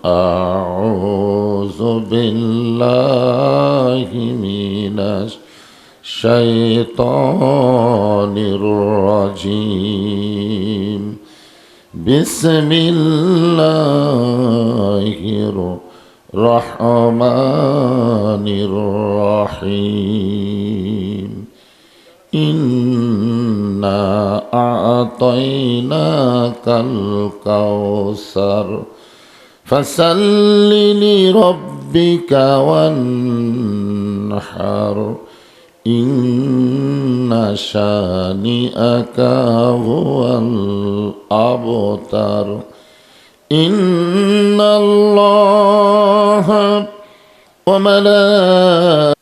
أعوذ بالله من الشيطان الرجيم بسم الله الرحمن الرحيم إنا أعطيناك الكوثر فصل لربك وانحر إن شانئك هو الأبتر إن الله وملائكته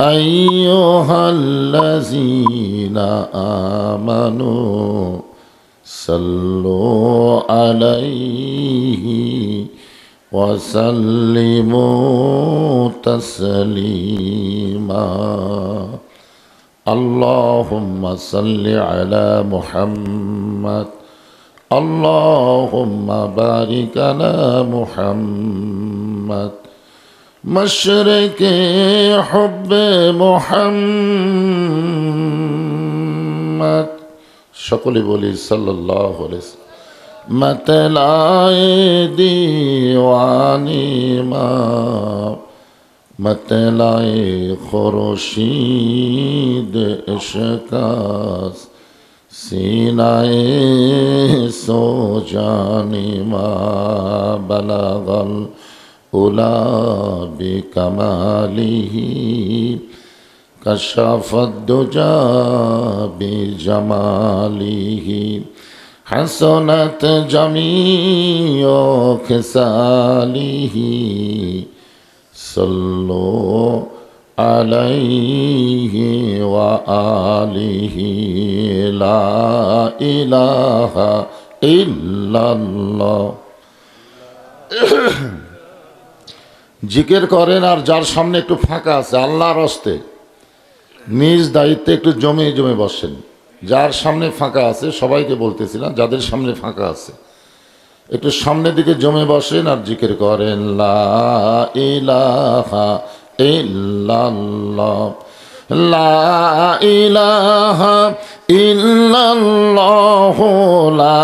أيها الذين آمنوا صلوا عليه وسلموا تسليما اللهم صل على محمد اللهم بارك على محمد مشرق حب محمد সকলে বলি সাল্লাল্লাহু আলাইহি ওয়াসাল্লাম मतलाए दीवानी मतलाए खुर्शीद इश्क़ास सीनाए सो जानी बलगल उला बिकमालिही कशफ़द्दुजा बिजमालिही हसनत जमीओ खिसालिही सल्लो अलैहि व आलिही ला इलाहा इल्लल्लाह। জিকির করেন আর যার সামনে একটু ফাঁকা আছে আল্লাহর হস্তে নিজ দায়িত্বে একটু জমে জমে বসেন। যার সামনে ফাঁকা আছে সবাইকে বলতেছিলাম, যাদের সামনে ফাঁকা আছে একটু সামনের দিকে জমে বসেন আর জিকির করেন লা ইলাহা ইল্লাল্লাহ লা ইলাহা ইল্লাল্লাহ লা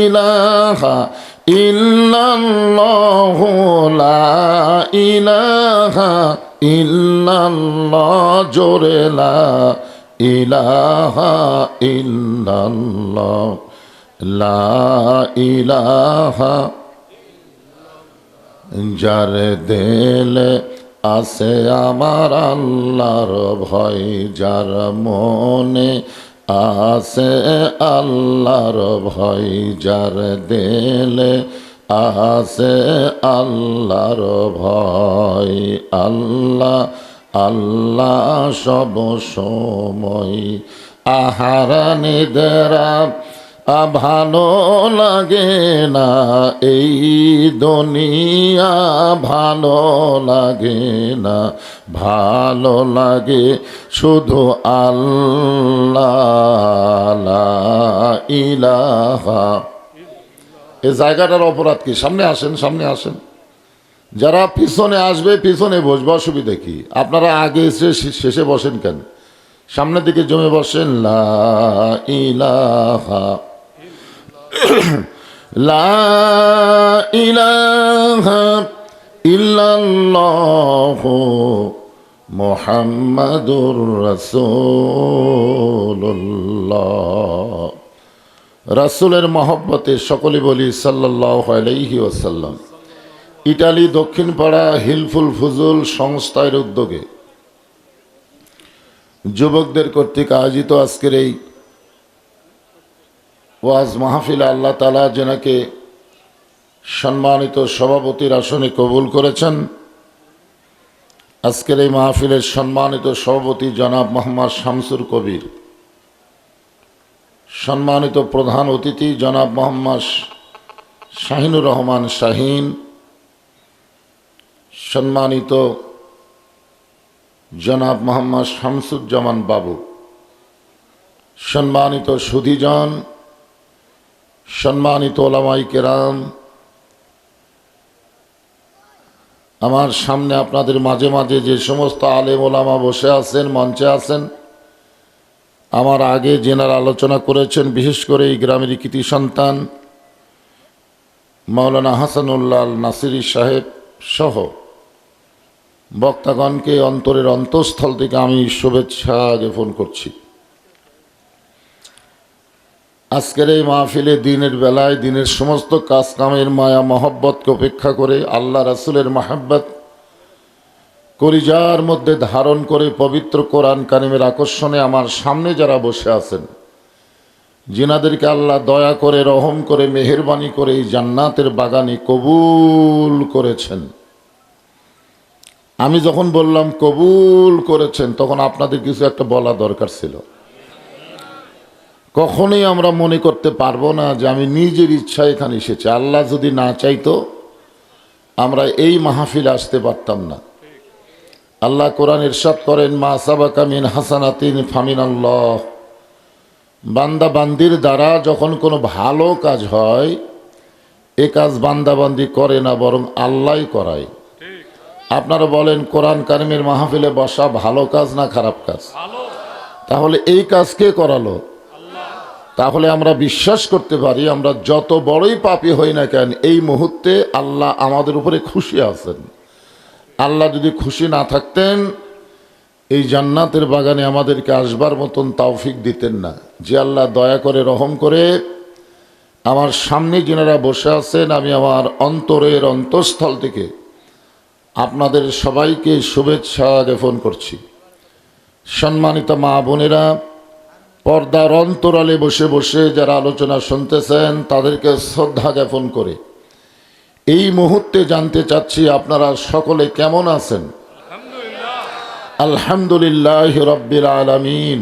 ইলাহা ইল্লাল্লাহ লা ইলাহা ইল্লাল্লাহ জোরে লা ইলাহা ইল্লাল্লাহ লা ইলাহা। যার দিলে আছে আমার আল্লাহর ভয়, যার মনে আছে আল্লাহর ভয়, যার দিলে আছে আল্লাহর ভয়, আল্লাহ আল্লাহ সব সময়। আহার নিদ্রা ভালো লাগে না, এই দুনিয়া ভালো লাগে না, ভালো লাগে শুধু আল্লাহ লা ইলাহা। এই জায়গাটার অপরাধ কি? সামনে আসেন, সামনে আসেন। যারা পিছনে আসবে পিছনে বসবে, অসুবিধা কি? আপনারা আগে এসে শেষে বসেন কেন? সামনের দিকে জমে বসেন। লা ইলাহা লা ইলাহা ইল্লাল্লাহু মুহাম্মাদুর রাসূলুল্লাহ। রাসূলের মহব্বতে সকলে বলি সাল্লাল্লাহু আলাইহি ওয়াসাল্লাম। ইটালি দক্ষিণ পাড়া হিলফুল ফুজুল সংস্থার উদ্যোগে যুবকদের কর্তৃক আয়োজিত আজকের এই ওয়াজ মাহফিলে আল্লাহ তাআলা যেনাকে সম্মানিত সভাপতির আসনে কবুল করেছেন, আজকের এই মাহফিলের সম্মানিত সভাপতি জনাব মোহাম্মদ শামসুর কবির, সম্মানিত প্রধান অতিথি জনাব মোহাম্মদ শাহিনুর রহমান শাহিন, সম্মানিত জনাব মোহাম্মদ শামসুজ্জামান বাবু, সম্মানিত সুধীজন, সম্মানিত ওলামায়ে কেরাম, আমার সামনে আপনাদের মাঝে মাঝে যে সমস্ত আলেম ওলামা বসে আছেন, মঞ্চে আছেন, আমার আগে যেনারা আলোচনা করেছেন, বিশেষ করে এই গ্রামের কৃতি সন্তান মাওলানা হাসানুল্লাহ নাসিরি সাহেব সহ বক্তাগণকে অন্তরের অন্তঃস্থল থেকে আমি শুভেচ্ছা জ্ঞাপন করছি। আজকের এই মাহফিলে দিনের বেলায় দিনের সমস্ত কাজ কামের মায়া মহব্বতকে উপেক্ষা করে আল্লাহ রাসূলের মাহাব্বত কলিজার মধ্যে ধারণ করে পবিত্র কোরআন কারিমের আকর্ষণে আমার সামনে যারা বসে আছেন, যিনাদেরকে আল্লাহ দয়া করে রহম করে মেহেরবানি করে এই জান্নাতের বাগানে কবুল করেছেন। আমি যখন বললাম কবুল করেছেন, তখন আপনাদের কিছু একটা বলা দরকার ছিল। কখনোই আমরা মনে করতে পারবো না যে আমি নিজের ইচ্ছা এখানে এসেছি। আল্লাহ যদি না চাইতো আমরা এই মাহফিলে আসতে পারতাম না। আল্লাহ কোরআন ইরশাদ করেন, মা সাবাকা মিন হাসানাতিন ফামিনাল্লাহ। বান্দা বান্দির দ্বারা যখন কোনো ভালো কাজ হয়, এ কাজ বান্দা বান্দি করে না, বরং আল্লাহই করায়। আপনারা বলেন, কোরআন কারিমের মাহফিলে বসা ভালো কাজ না খারাপ কাজ? তাহলে এই কাজ কে করালো? তাহলে আমরা বিশ্বাস করতে পারি, আমরা যত বড়ই পাপী হই না কেন, এই মুহূর্তে আল্লাহ আমাদের উপরে খুশি আছেন। আল্লাহ যদি খুশি না থাকতেন, এই জান্নাতের বাগানে আমাদেরকে আসবার মতন তৌফিক দিতেন না। যে আল্লাহ দয়া করে রহম করে আমার সামনে যিনারা বসে আছেন, আমি আমার অন্তরের অন্তঃস্থল থেকে আপনাদের সবাইকে শুভেচ্ছা জ্ঞাপন করছি। সম্মানিত মা বোনেরা, পর্দার অন্তরালে বসে বসে যারা আলোচনা শুনতেছেন, তাদেরকে শ্রদ্ধা জ্ঞাপন করে এই মুহূর্তে জানতে চাচ্ছি আপনারা সকলে কেমন আছেন? আলহামদুলিল্লাহ রাব্বিল আলামিন।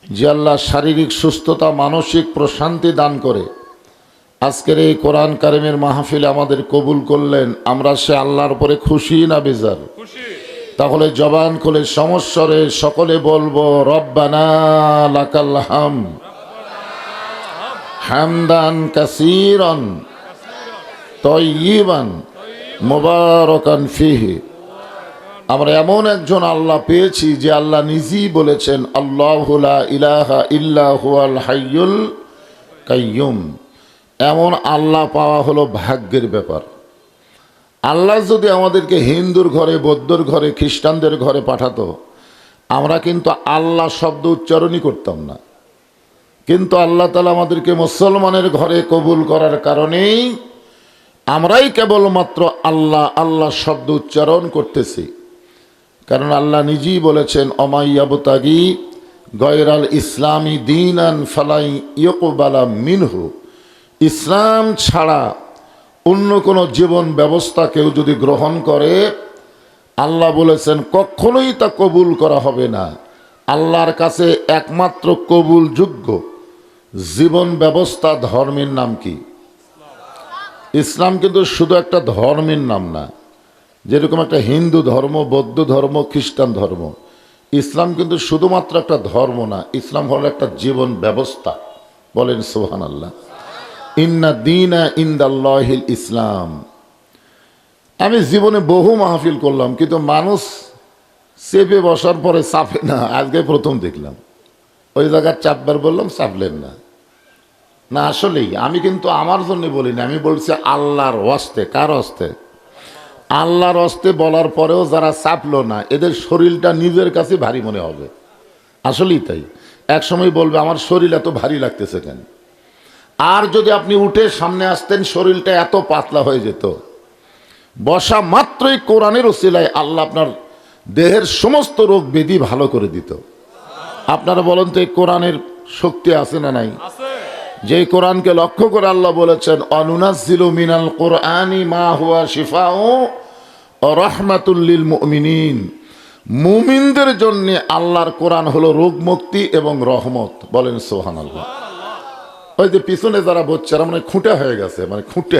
যে আল্লাহ শারীরিক সুস্থতা, মানসিক প্রশান্তি দান করে আজকের এই কোরআন কারিমের মাহফিলে আমাদের কবুল করলেন, আমরা সে আল্লাহর উপরে খুশি না বেজার? তাহলে জবান খুলে সমস্বরে সকলে বলবো, রব্বানা লাকাল হামদ হামদান কাসীরান তাইয়িবান মুবারাকান ফিহি। আমরা এমন একজন আল্লাহ পেয়েছি যে আল্লাহ নিজেই বলেছেন, আল্লাহু লা ইলাহা ইল্লা হুয়াল হাইয়ুল কাইয়ুম। এমন আল্লাহ পাওয়া হলো ভাগ্যের ব্যাপার। আল্লাহ যদি আমাদেরকে হিন্দুর ঘরে, বৌদ্ধর ঘরে, খ্রিস্টানদের ঘরে পাঠাতো, আমরা কিন্তু আল্লাহ শব্দ উচ্চারণই করতাম না। কিন্তু আল্লাহ তাআলা আমাদেরকে মুসলমানের ঘরে কবুল করার কারণেই আমরাই কেবলমাত্র আল্লাহ আল্লাহ শব্দ উচ্চারণ করতেছি। কারণ আল্লাহ নিজেই বলেছেন, অমাইয়াবতাগি গয়রাল ইসলামী দীনান ফালাই ইয়ুকবালা মিনহু। ইসলাম ছাড়া অন্য কোনো জীবন ব্যবস্থা কেউ যদি গ্রহণ করে, আল্লাহ বলেছেন কখনোই তা কবুল করা হবে না। আল্লাহর কাছে একমাত্র কবুলযোগ্য জীবন ব্যবস্থা, ধর্মের নাম কি? ইসলাম কিন্তু শুধু একটা ধর্মের নাম না। যেরকম একটা হিন্দু ধর্ম, বৌদ্ধ ধর্ম, খ্রিস্টান ধর্ম, ইসলাম কিন্তু শুধুমাত্র একটা ধর্ম না। ইসলাম হলো একটা জীবন ব্যবস্থা। বলেন সুবহানাল্লাহ। ইন্না দীনা ইনদাল্লাহিল ইসলাম। আমি জীবনে বহু মাহফিল করলাম, কিন্তু মানুষ চেপে বসার পরে চাপে না। আজকে প্রথম দেখলাম। ওই জায়গায় চাপবার বললাম, চাপলেন না। না, আসলেই আমি কিন্তু আমার জন্য বলিনি, আমি বলছি আল্লাহর ওয়াস্তে। কার ওয়াস্তে? আল্লাহর ওয়াস্তে বলার পরেও যারা চাপলো না, এদের শরীরটা নিজের কাছে ভারী মনে হবে। আসলেই তাই। এক সময় বলবে, আমার শরীর এত ভারী লাগতেছে কেন? আর যদি আপনি উঠে সামনে আসতেন, শরীরটা এত পাতলা হয়ে যেত। বসা মাত্রই কোরআনের ওসিলায় আল্লাহ আপনার দেহের সমস্ত রোগ ব্যাধি ভালো করে দিত। আপনারা বলেন তো, এই কোরআনের শক্তি আছে না নাই? যে কোরআনকে লক্ষ্য করে আল্লাহ বলেছেন, অনুনাজ্জিলু মিনাল কোরআনি মা হুয়া শিফাউ ওয়া রাহমাতুল লিল মুমিনিন। মুমিনদের জন্য আল্লাহর কোরআন হলো রোগ মুক্তি এবং রহমত। বলেন সুবহানাল্লাহ। ওই যে পিছনে যারা বাচ্চারা মানে খুঁটে হয়ে গেছে, মানে খুঁটে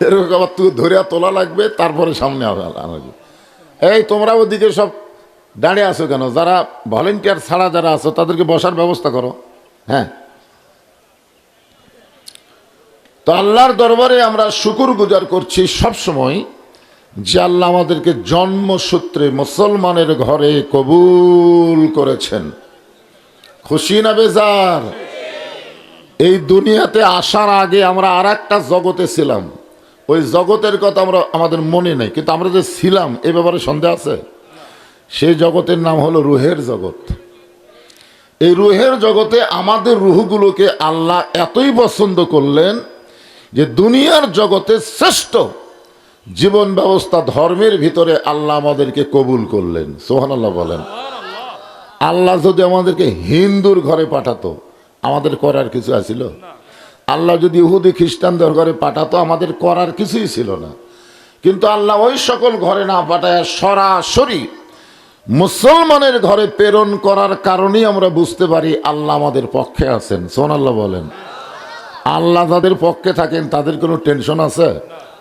এরকম আবার তুই ধরিয়া তোলা লাগবে, তারপরে সামনে আনবে। এই তোমরা ওদিকে সব দাঁড়িয়ে আছো কেন? যারা ভলেন্টিয়ার ছাড়া যারা আছো তাদেরকে বসার ব্যবস্থা করো। হ্যাঁ, তো আল্লাহর দরবারে আমরা শুকর গুজার করছি সব সময় যে আল্লাহ আমাদেরকে জন্মসূত্রে মুসলমানের ঘরে কবুল করেছেন। খুশি না বেজার? এই দুনিয়াতে আসার আগে আমরা আর একটা জগতে ছিলাম, ওই জগতের কথা আমরা আমাদের মনে নেই, কিন্তু আমরা যে ছিলাম এ ব্যাপারে সন্দেহ আছে। সেই জগতের নাম হলো রুহের জগৎ। এই রুহের জগতে আমাদের রুহগুলোকে আল্লাহ এতই পছন্দ করলেন যে দুনিয়ার জগতে শ্রেষ্ঠ জীবন ব্যবস্থা ধর্মের ভিতরে আল্লাহ আমাদেরকে কবুল করলেন। সুবহানাল্লাহ বলেন। আল্লাহ যদি আমাদেরকে হিন্দুর ঘরে পাঠাতো আমাদের করার কিছু আছিল? আল্লাহ যদি ইহুদি খ্রিস্টানদের ঘরে পাঠাতো আমাদের করার কিছুই ছিল না। কিন্তু আল্লাহ ওই সকল ঘরে না পাঠায় সরাসরি মুসলমানের ঘরে প্রেরণ করার কারণেই আমরা বুঝতে পারি আল্লাহ আমাদের পক্ষে আছেন। সুবহানাল্লাহ বলেন। আল্লাহ যাদের পক্ষে থাকেন তাদের কোনো টেনশন আছে?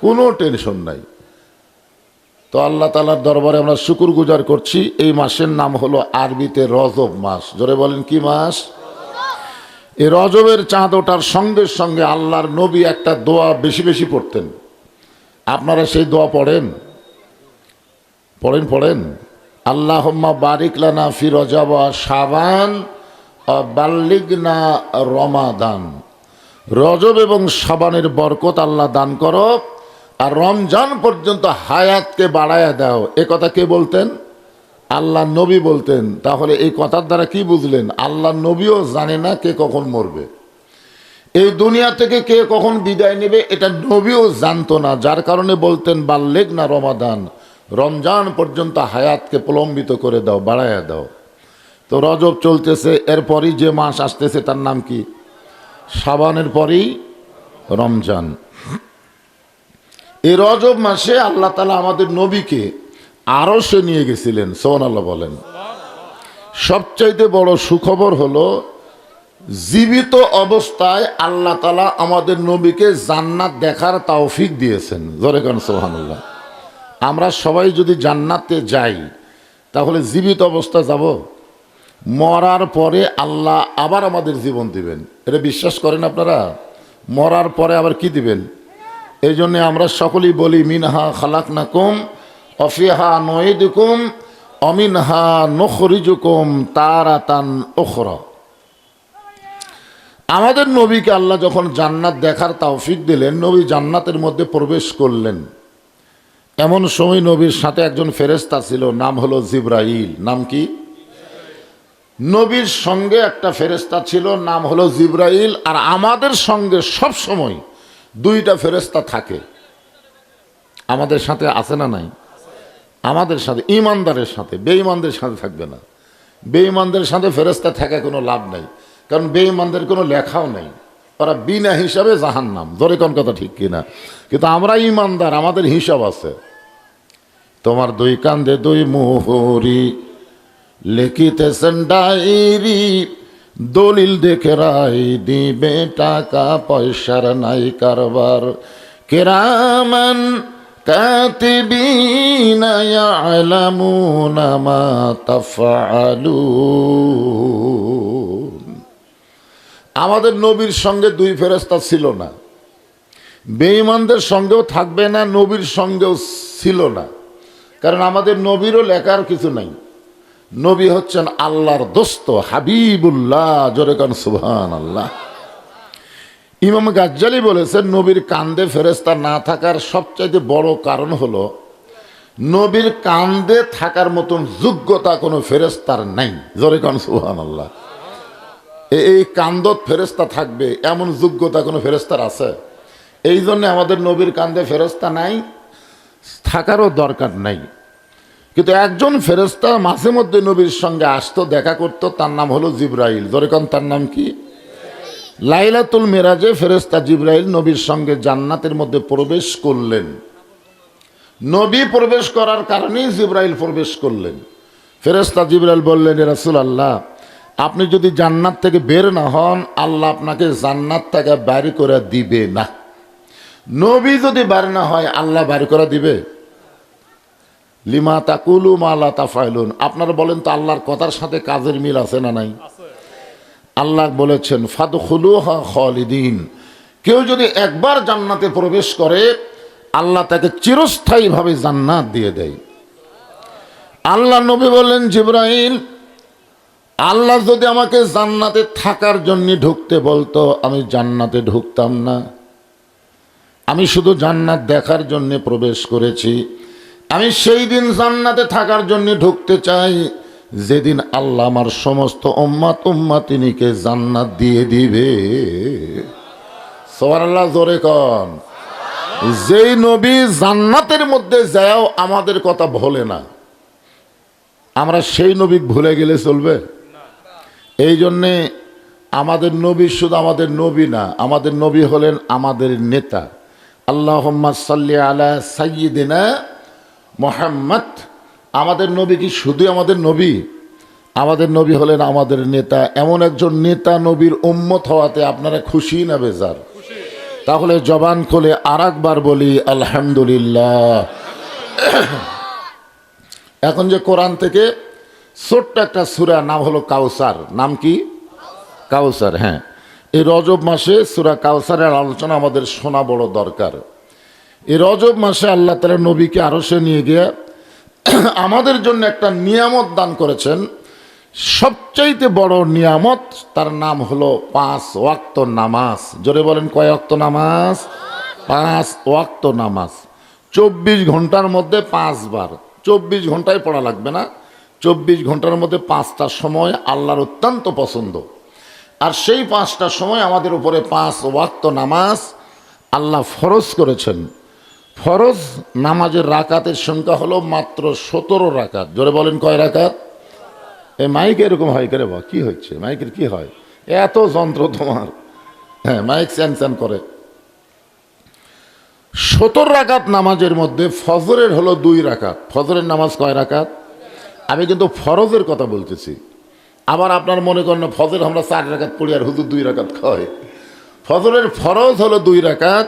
কোনো টেনশন নাই। তো আল্লাহ তাআলার দরবারে আমরা শুকর গুজার করছি। এই মাসের নাম হলো আরবিতে রজব মাস। জোরে বলেন কি মাস? এই রজবের চাঁদ ওঠার সঙ্গে সঙ্গে আল্লাহর নবী একটা দোয়া বেশি বেশি পড়তেন। আপনারা সেই দোয়া পড়েন? পড়েন? আল্লাহুম্মা বারিক লানা ফি রজব ওয়া শাবান ওয়া বাল্লিগনা রমাদান। রজব এবং শাবানের বরকত আল্লাহ দান করো, আর রমজান পর্যন্ত হায়াতকে বাড়ায়া দাও। এ কথা কে বলতেন? আল্লাহ নবী বলতেন। তাহলে এই কথার দ্বারা কি বুঝলেন? আল্লাহ নবীও জানে না কে কখন মরবে, এই দুনিয়া থেকে কে কখন বিদায় নেবে এটা নবীও জানতো না। যার কারণে বলতেন বাল্লিগনা রমাদান, রমজান পর্যন্ত হায়াতকে প্রলম্বিত করে দাও, বাড়ায়া দাও। তো রজব চলতেছে, এরপরই যে মাস আসতেছে তার নাম কি? শাবানের পরেই রমজান। এই রজব মাসে আল্লাহ তাআলা আমাদের নবীকে আরশে নিয়ে গেছিলেন। সুবহানাল্লাহ বলেন। সবচাইতে বড় সুখবর হলো জীবিত অবস্থায় আল্লাহ তাআলা আমাদের নবীকে জান্নাত দেখার তৌফিক দিয়েছেন। জোরে কান সুবহানাল্লাহ। আমরা সবাই যদি জান্নাতে যাই তাহলে জীবিত অবস্থা যাব? মরার পরে আল্লাহ আবার আমাদের জীবন দিবেন, এটা বিশ্বাস করেন আপনারা? মরার পরে আবার কি দিবেন? এই জন্যে আমরা সকলেই বলি মিনহা খালাকনাকুম ওয়া ফিহা নুঈদুকুম ওয়া মিনহা নুখরিজুকুম তারাতান উখরা। আমাদের নবীকে আল্লাহ যখন জান্নাত দেখার তৌফিক দিলেন, নবী জান্নাতের মধ্যে প্রবেশ করলেন। এমন সময় নবীর সাথে একজন ফেরেশতা ছিল, নাম হলো জিবরাইল। নাম কি? নবীর সঙ্গে একটা ফেরেশতা ছিল, নাম হলো জিবরাইল। আর আমাদের সঙ্গে সব সময় দুইটা ফেরেশতা থাকে। আমাদের সাথে আছে না নাই? আমাদের সাথে, ইমানদারের সাথে, বেঈমানদের সাথে থাকবে না। বেঈমানদের সাথে ফেরেশতা থাকা কোনো লাভ নাই, কারণ বেঈমানদের কোনো লেখাও নাই, ওরা বিনা হিসাবে জাহান্নাম। জোরে কোন কথা ঠিক কিনা? কিন্তু আমরা ইমানদার, আমাদের হিসাব আছে। তোমার দুই কান্দে দুই মোহরি লিখিতেছেন ডায়েরি, দলিল দেখে রায় দিবে, টাকা পয়সার নাই কারবার। কিরামান কাতিবিনা ইয়ালামুনা মা তাফআলুন। আমাদের নবীর সঙ্গে দুই ফেরেশতা ছিল না, বেঈমানদের সঙ্গেও থাকবে না, নবীর সঙ্গেও ছিল না। কারণ আমাদের নবীরও লেখার কিছু নাই। নবী হচ্ছেন আল্লাহর দোস্ত, হাবিবুল্লাহ। জোরে কান সুবহানাল্লাহ। ইমাম গাজ্জালি বলেছেন নবীর কান্দে ফেরেশতা না থাকার সবচাইতে বড় কারণ হলো নবীর কান্দে থাকার মতন যোগ্যতা কোনো ফেরেশতার নাই। জোরে কান সুবহানাল্লাহ। এই কান্দত ফেরেশতা থাকবে এমন যোগ্যতা কোনো ফেরেশতার আছে? এই জন্য আমাদের নবীর কান্দে ফেরেশতা নাই, থাকারও দরকার নাই। কিন্তু একজন ফেরেশতা মাঝে মধ্যে নবীর সঙ্গে আসতো, দেখা করত, তার নাম হলো জিবরাইল। জোরে কান, তার নাম কি? লাইলাতুল মিরাজে ফেরেশতা জিবরাইল নবীর সঙ্গে জান্নাতের মধ্যে প্রবেশ করলেন। নবী প্রবেশ করার কারণেই জিবরাইল প্রবেশ করলেন। ফেরেশতা জিবরাইল বললেন, হে রাসূলুল্লাহ, আপনি যদি জান্নাত থেকে বের না হন, আল্লাহ আপনাকে জান্নাত থেকে বাইরে করে দিবে না। নবী যদি বাইরে না হয় আল্লাহ বাইরে করে দিবে? লিমা তাকুলু মা লা তাফাইলুন। আপনারা বলেন তো আল্লাহর কথার সাথে কাজের মিল আছে না নাই? আল্লাহ বলেছেন ফাদখুলুহা খালিদিন, কেউ যদি একবার জান্নাতে প্রবেশ করে আল্লাহ তাকে চিরস্থায়ীভাবে জান্নাত দিয়ে দেয়। আল্লাহ নবী বললেন, জিবরাইল, আল্লাহ যদি আমাকে জান্নাতে থাকার জন্য ঢুকতে বলতো আমি জান্নাতে ঢুকতাম না। আমি শুধু জান্নাত দেখার জন্য প্রবেশ করেছি। আমি সেই দিন জান্নাতে থাকার জন্য ঢুকতে চাই যেদিন আল্লাহ আমার সমস্ত উম্মাত উম্মাতিনীকে জান্নাত দিয়ে দিবে। সুবহানাল্লাহ, জোরে কন। যেই নবী জান্নাতের মধ্যে যাও আমাদের কথা ভোলে না, আমরা সেই নবী ভুলে গেলে চলবে? এই জন্যে আমাদের নবী শুধু আমাদের নবী না, আমাদের নবী হলেন আমাদের নেতা। আল্লাহুম্মা সাল্লি আলা সাইয়্যিদিনা মুহাম্মদ। আমাদের নবী কি শুধু আমাদের নবী? আমাদের নবী হলেন আমাদের নেতা। এমন একজন নেতা নবীর উম্মত হওয়াতে আপনারা খুশি না বেজার? তাহলে জবান খুলে আরেকবার বলি আলহামদুলিল্লাহ। এখন যে কোরআন থেকে ছোট্ট একটা সূরা নাম হলো কাউসার, নাম কি? কাউসার। হ্যাঁ, এই রজব মাসে সূরা কাউসারের আলোচনা আমাদের শোনা বড় দরকার। এই রজব মাসে আল্লাহ তাআলা নবীকে আরশে নিয়ে গিয়ে আমাদের জন্য একটা নিয়ামত দান করেছেন। সবচাইতে বড় নিয়ামত, তার নাম হলো 5 ওয়াক্ত নামাজ। জোরে বলেন, কয় ওয়াক্ত নামাজ? 5 ওয়াক্ত নামাজ। 24 ঘন্টার মধ্যে 5 বার। 24 ঘন্টায় পড়া লাগবে না, 24 ঘন্টার মধ্যে 5টা সময় আল্লাহর অত্যন্ত পছন্দ। আর সেই 5টা সময় আমাদের উপরে 5 ওয়াক্ত নামাজ আল্লাহ ফরজ করেছেন। ফরজ নামাজের রাকাতের সংখ্যা হলো মাত্র 17 রাকাত। জোরে বলেন, কয় রাকাত? এই মাইক এরকম হয় করে বা কি হচ্ছে? মাইকের কি হয়? এত যন্ত্র তোমার। হ্যাঁ, মাইক চ্যান করে। 17 রাকাত নামাজের মধ্যে ফজরের হলো 2 রাকাত। ফজরের নামাজ কয় রাকাত? আমি কিন্তু ফরজের কথা বলতেছি। আবার আপনার মনে করেন ফজর আমরা 4 রাকাত পড়ি আর হুজুর 2 রাকাত খায়। ফজরের ফরজ হলো 2 রাকাত,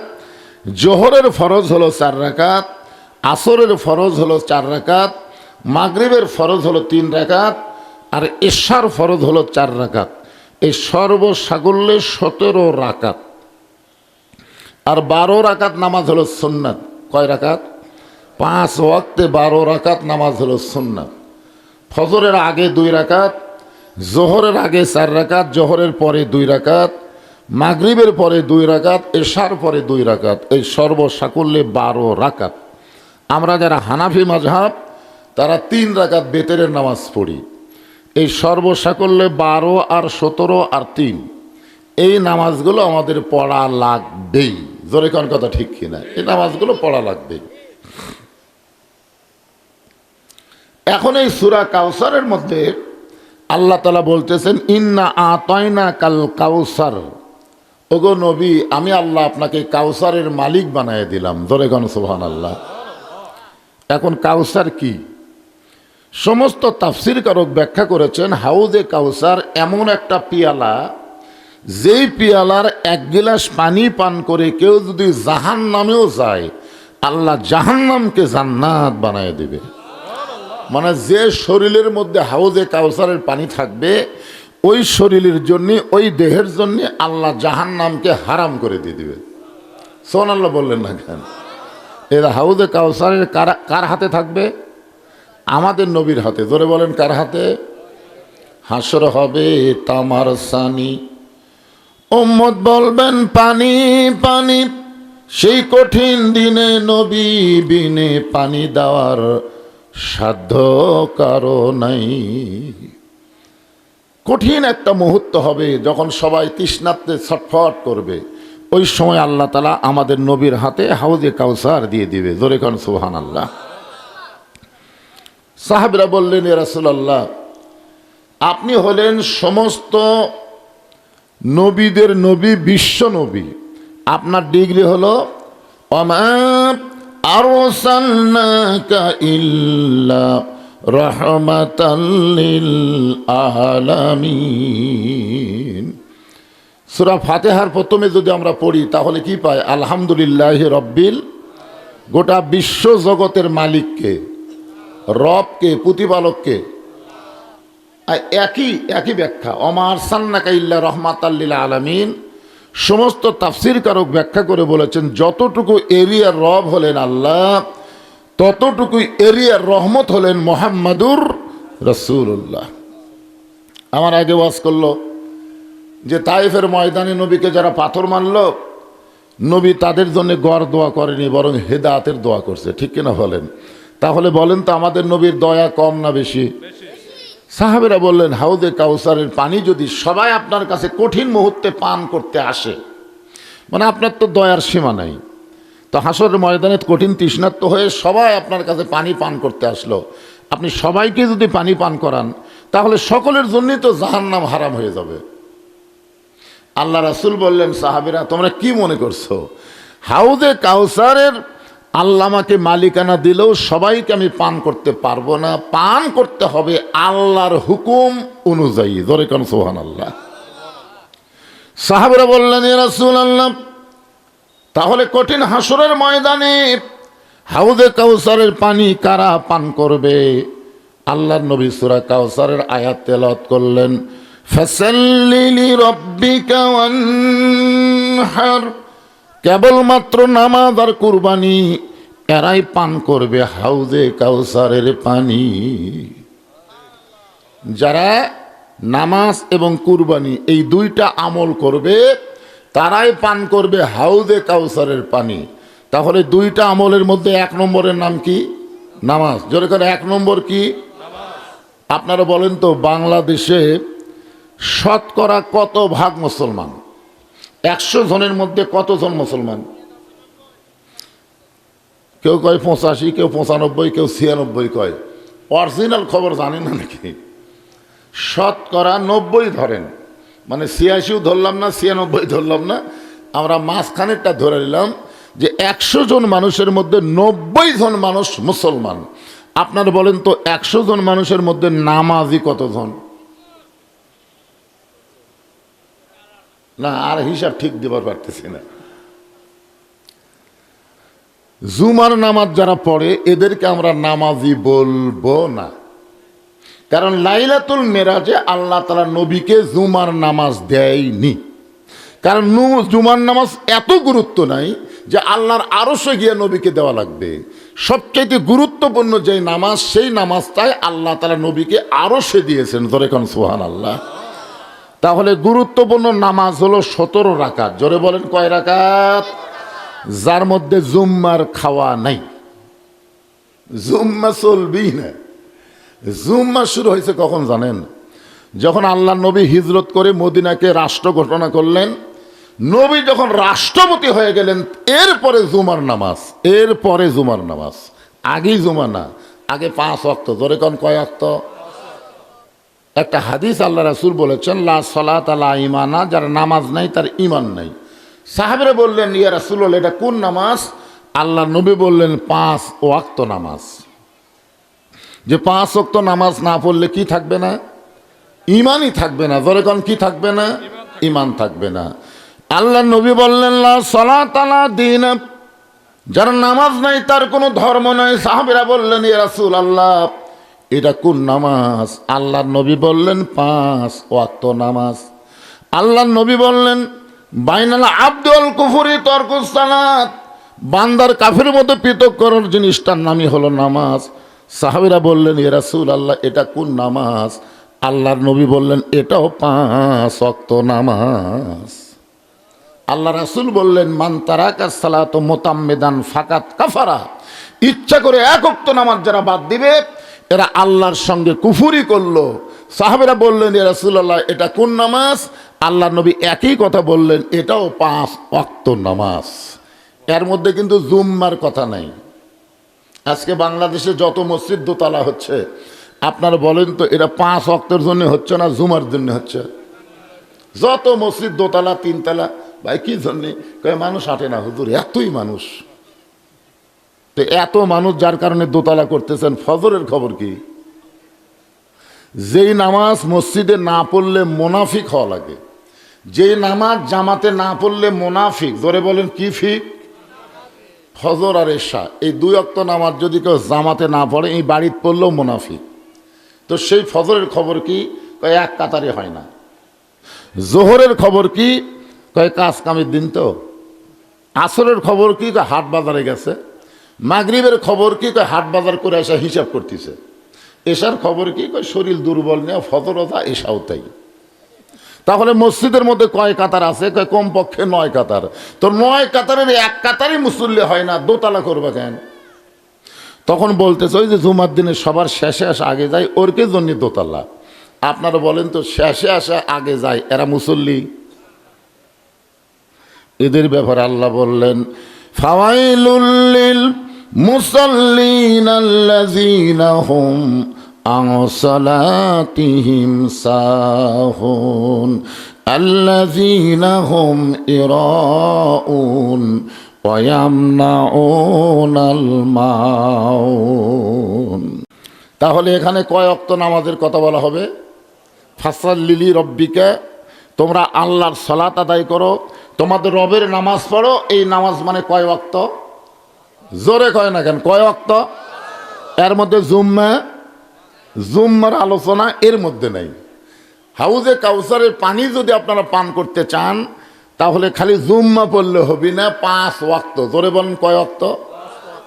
জোহরের ফরজ হলো 4 রাকাত, আসরের ফরজ হলো 4 রাকাত, মাগরিবের ফরজ হলো 3 রাকাত, আর এশার ফরজ হলো 4 রাকাত। এই সর্বসাকুল্যে 17 রাকাত। আর 12 রাকাত নামাজ হলো সুন্নাত। কয় রাকাত? 5 ওয়াক্তে 12 রাকাত নামাজ হলো সুন্নাত। ফজরের আগে 2 রাকাত, জোহরের আগে 4 রাকাত, জোহরের পরে 2 রাকাত, মাগরিবের পরে 2 রাকাত, এশার পরে 2 রাকাত। এই সর্বসাকুল্যে 12 রাকাত। আমরা যারা হানাফি মাযহাব তারা 3 রাকাত বেতেরের নামাজ পড়ি। এই সর্বসাকুল্যে 12 আর 17 আর 3 এই নামাজগুলো আমাদের পড়া লাগবেই। জোরে কোন কথা ঠিক কিনা? এই নামাজগুলো পড়া লাগবেই। এখন এই সূরা কাউসারের মধ্যে আল্লাহ তাআলা বলতেছেন, ইন্না আতাইনা কাল কাউসার। ওগো নবী, আমি আল্লাহ আপনাকে কাউসারের মালিক বানায় দিলাম। জোরে কোন সুবহানাল্লাহ। এখন কাউসার কি? সমস্ত তাফসীর কারক ব্যাখ্যা করেছেন, হাউজে কাউসার এমন একটা পিয়ালা, যেই পিয়ালার 1 গিলাস পানি পান করে কেউ যদি জাহান্নামেও যায় আল্লাহ জাহান্নামকে জান্নাত বানায় দেবে। মানে যে শরীরের মধ্যে হাউজে কাউসারের পানি থাকবে ওই শরীরের জন্য, ওই দেহের জন্য আল্লাহ জাহান্নামকে হারাম করে দিয়ে দিবে। সুবহানাল্লাহ বললেন না কেন? এরা হাউজে কাউসারের কার হাতে থাকবে? আমাদের নবীর হাতে। জোরে বলেন, কার হাতে? হাসর হবে তামার সানি, উম্মত বলবেন পানি পানি, সেই কঠিন দিনে নবী বিনে পানি দেওয়ার সাধ্য কারো নাই। কঠিন একটা মুহূর্ত হবে যখন সবাই তৃষ্ণার্তে ছটফট করবে। ওই সময় আল্লাহ তাআলা আমাদের নবীর হাতে হাউজে কাউসার দিয়ে দিবে। জোরে কোন সুবহানাল্লাহ। সাহাবীরা বললেন, ইয়া রাসূলুল্লাহ, আপনি হলেন সমস্ত নবীদের নবী, বিশ্ব নবী। আপনার ডিগ্রি হলো ওমা আরসালনাকা ইল্লা রাহমাতাল লিল আলামিন। সূরা ফাতিহার প্রথমে যদি আমরা পড়ি তাহলে কি পাই? আলহামদুলিল্লাহি রব্বিল। গোটা বিশ্ব জগতের মালিককে রবকে, প্রতিপালককে। একই ব্যাখ্যা, ওমা আরসালনাকা ইল্লা রাহমাতাল লিল আলামিন। সমস্ত তাফসীর কারক ব্যাখ্যা করে বলেছেন যতটুকু এরিয়ার রব হলেন আল্লাহ, ততটুকুই এরিয়ার রহমত হলেন মুহাম্মাদুর রাসূলুল্লাহ। আমার আগে ওয়াজ করলো যে তায়েফের ময়দানে নবীকে যারা পাথর মারল, নবী তাদের জন্য গড় দোয়া করেনি, বরং হেদায়েতের দোয়া করছে, ঠিক কিনা বলেন? তাহলে বলেন তো আমাদের নবীর দয়া কম না বেশি? সাহাবেরা বললেন হাউদে কাউসারের পানি যদি সবাই আপনার কাছে কঠিন মুহূর্তে পান করতে আসে, মানে আপনার তো দয়ার সীমা নাই, তো হাসরের ময়দানে কঠিন তৃষ্ণার্ত হয়ে সবাই আপনার কাছে পানি পান করতে আসলো, আপনি সবাইকে যদি পানি পান করান তাহলে সকলের জন্যই তো জাহান্নাম হারাম হয়ে যাবে। আল্লাহ রাসূল বললেন সাহাবীরা তোমরা কি মনে করছো, হাউদে কাউসারের আল্লাহ আমাকে মালিকানা দিলেও সবাইকে আমি পান করতে পারবো না, পান করতে হবে আল্লাহর হুকুম অনুযায়ী। ধরে কোন সুবহানাল্লাহ। সাহাবীরা বললেন ইয়া রাসূলুল্লাহ, তাহলে কঠিন হাসরের ময়দানে হাউদে কাউসারের পানি কারা পান করবে? আল্লাহর নবী সূরা কাউসারের আয়াত তেলাওয়াত করলেন, ফাসাল্লি লিরাব্বিকা ওয়ানহার, কেবলমাত্র নামাজ আর কুরবানি এরাই পান করবে হাউজে কাউসারের পানি। যারা নামাজ এবং কুরবানি এই দুইটা আমল করবে তারাই পান করবে হাউজে কাউসারের পানি। তাহলে দুইটা আমলের মধ্যে এক নম্বরের নাম কি? নামাজ। জোরে করে এক নম্বর কি? আপনারা বলেন তো বাংলাদেশে শতকরা কত ভাগ মুসলমান? 100 জনের মধ্যে কতজন মুসলমান? কেউ কয় 85, কেউ 95, কেউ 96 কয়। অরিজিনাল খবর জানেন না নাকি? শতকরা 90 ধরেন, মানে 86ও ধরলাম না, 96 ধরলাম না, আমরা মাঝখানেরটা ধরে নিলাম যে 100 জন মানুষের মধ্যে 90 জন মানুষ মুসলমান। আপনারা বলেন তো 100 জন মানুষের মধ্যে নামাজি কতজন? না, আর হিসাব ঠিক দিবার পারতেছি না। জুমার নামাজ যারা পড়ে এদেরকে আমরা নামাজি বলবো না, কারণ লাইলাতুল মেরাজে আল্লাহ তাআলা নবীকে জুমার নামাজ দেয়নি। কারণ জুমার নামাজ এত গুরুত্ব নাই যে আল্লাহর আরশে গিয়ে নবীকে দেওয়া লাগবে। সবচাইতে গুরুত্বপূর্ণ যে নামাজ, সেই নামাজটাই আল্লাহ তাআলা নবীকে আরশে দিয়েছেন। জোরে কোন সুবহানাল্লাহ। তাহলে গুরুত্বপূর্ণ নামাজ হলো 17 রাকাত। জোরে বলেন কয় রাকাত? যার মধ্যে জুম্মার খাওয়া নাই, জুম্মা চলবেই না। জুম্মা শুরু হয়েছে কখন জানেন? যখন আল্লাহ নবী হিজরত করে মদিনাকে রাষ্ট্র ঘোষণা করলেন, নবী যখন রাষ্ট্রপতি হয়ে গেলেন, এরপরে জুমার নামাজ, এরপরে জুমার নামাজ। আগেই জুমা না, আগে 5 ওয়াক্ত। জোরে কোন কয় ওয়াক্ত? একটা হাদিস আল্লাহ রাসূল বলেছেন লা সালাতা লা ঈমানা, যার নামাজ নাই তার ঈমান নাই। সাহাবীরা বললেন ইয়া রাসূলুল্লাহ এটা কোন নামাজ? আল্লাহ নবী বললেন 5 ওয়াক্ত নামাজ। যে 5 ওয়াক্ত নামাজ না পড়লে কি থাকবে না? ঈমানই থাকবে না। জোরে কোন কি থাকবে না? ঈমান থাকবে না। আল্লাহ নবী বললেন লা সালাতা লা দীন, যার নামাজ নাই তার কোনো ধর্ম নাই। সাহাবীরা বললেন ইয়া রাসূলুল্লাহ এটা কোন নামাজ? আল্লাহর নবী বললেন 5 ওয়াক্ত নামাজ। আল্লাহর নবী বললেন বাইনাল আবদি ওয়াল কুফরি তারকুস সালাত, বান্দার কাফের মধ্যে পৃথক করার জিনিসটার নামই হলো নামাজ। সাহাবীরা বললেন ইয়া রাসূলুল্লাহ এটা কোন নামাজ? আল্লাহর নবী বললেন এটাও 5 ওয়াক্ত নামাজ। আল্লাহ রাসূল বললেন মান তারাকা সালাত মুতাম্মিদান ফাকাত কাফারা, ইচ্ছা করে এক ওয়াক্ত নামাজ যারা বাদ দিবে এরা আল্লাহর সঙ্গে কুফরি করলো। সাহাবীরা বললেন ইয়া রাসূলুল্লাহ এটা কোন নামাজ? আল্লাহর নবী একই কথা বললেন এটাও 5 ওয়াক্ত নামাজ। এর মধ্যে কিন্তু জুম্মার কথা নাই। আজকে বাংলাদেশে যত মসজিদ দোতলা হচ্ছে, আপনারা বলেন তো এটা 5 ওয়াক্তের জন্য হচ্ছে না জুমার জন্য হচ্ছে? যত মসজিদ দোতলা 3 তলা, ভাই কি জন্যে? কয় মানুষ হাঁটে না হুজুর, এতই মানুষ। তো এত মানুষ যার কারণে দোতলা করতেছেন, ফজরের খবর কি? যেই নামাজ মসজিদে না পড়লে মুনাফিক হওয়া লাগে, যেই নামাজ জামাতে না পড়লে মুনাফিক। জোরে বলেন কি ফিক? ফজর আর এশা এই 2 ওয়াক্ত নামাজ যদি কেউ জামাতে না পড়ে, এই বাড়িতে পড়লেও মুনাফিক। তো সেই ফজরের খবর কি? কয় এক কাতারে হয় না। জোহরের খবর কি? কয় কাজ কামের দিন তো। আসরের খবর কি? কয় হাট বাজারে গেছে। মাগরিবের খবর কি? কয় হাট বাজার করে এসে হিসাব করতেছে। এশার খবর কি? কয় শরীর দুর্বল নিয়ে ফজরও তা এশাও তাই। তাহলে মসজিদের মধ্যে কয় কাতার আছে? কয় কমপক্ষে 9 কাতার। তো 9 কাতারের এক কাতারই মুসল্লি হয় না, দোতলা করবে কেন? তখন বলতেছে ওই যে জুমার দিনে সবার শেষে আসে আগে যায়, ওরকে জন্য দোতলা। আপনারা বলেন তো, শেষে আসে আগে যায়, এরা মুসল্লি? এদের ব্যাপারে আল্লাহ বললেন, ফাওয়াইলুল লিল মুসাল্লিন আল্লাযীনা হুম আন সালাতিহিম সাহুন আল্লাযীনা হুম ইরাউন ওয়া ইয়ামনাউনাল মাউন। তাহলে এখানে কয় ওয়াক্ত নামাজের কথা বলা হবে? ফাসাল্লি রব্বিকা, তোমরা আল্লাহর সালাত আদায় করো, তোমাদের রবের নামাজ পড়ো। এই নামাজ মানে কয় ওয়াক্ত? জোরে কয় না কেন? কয় ওয়াক্ত? এর মধ্যে জুম্মার আলোচনা এর মধ্যে নেই। হাউজে কাউসারের পানি যদি আপনারা পান করতে চান, তাহলে খালি জুম্মা পড়লে হবে না, 5 ওয়াক্ত। জোরে বলেন কয় ওয়াক্ত?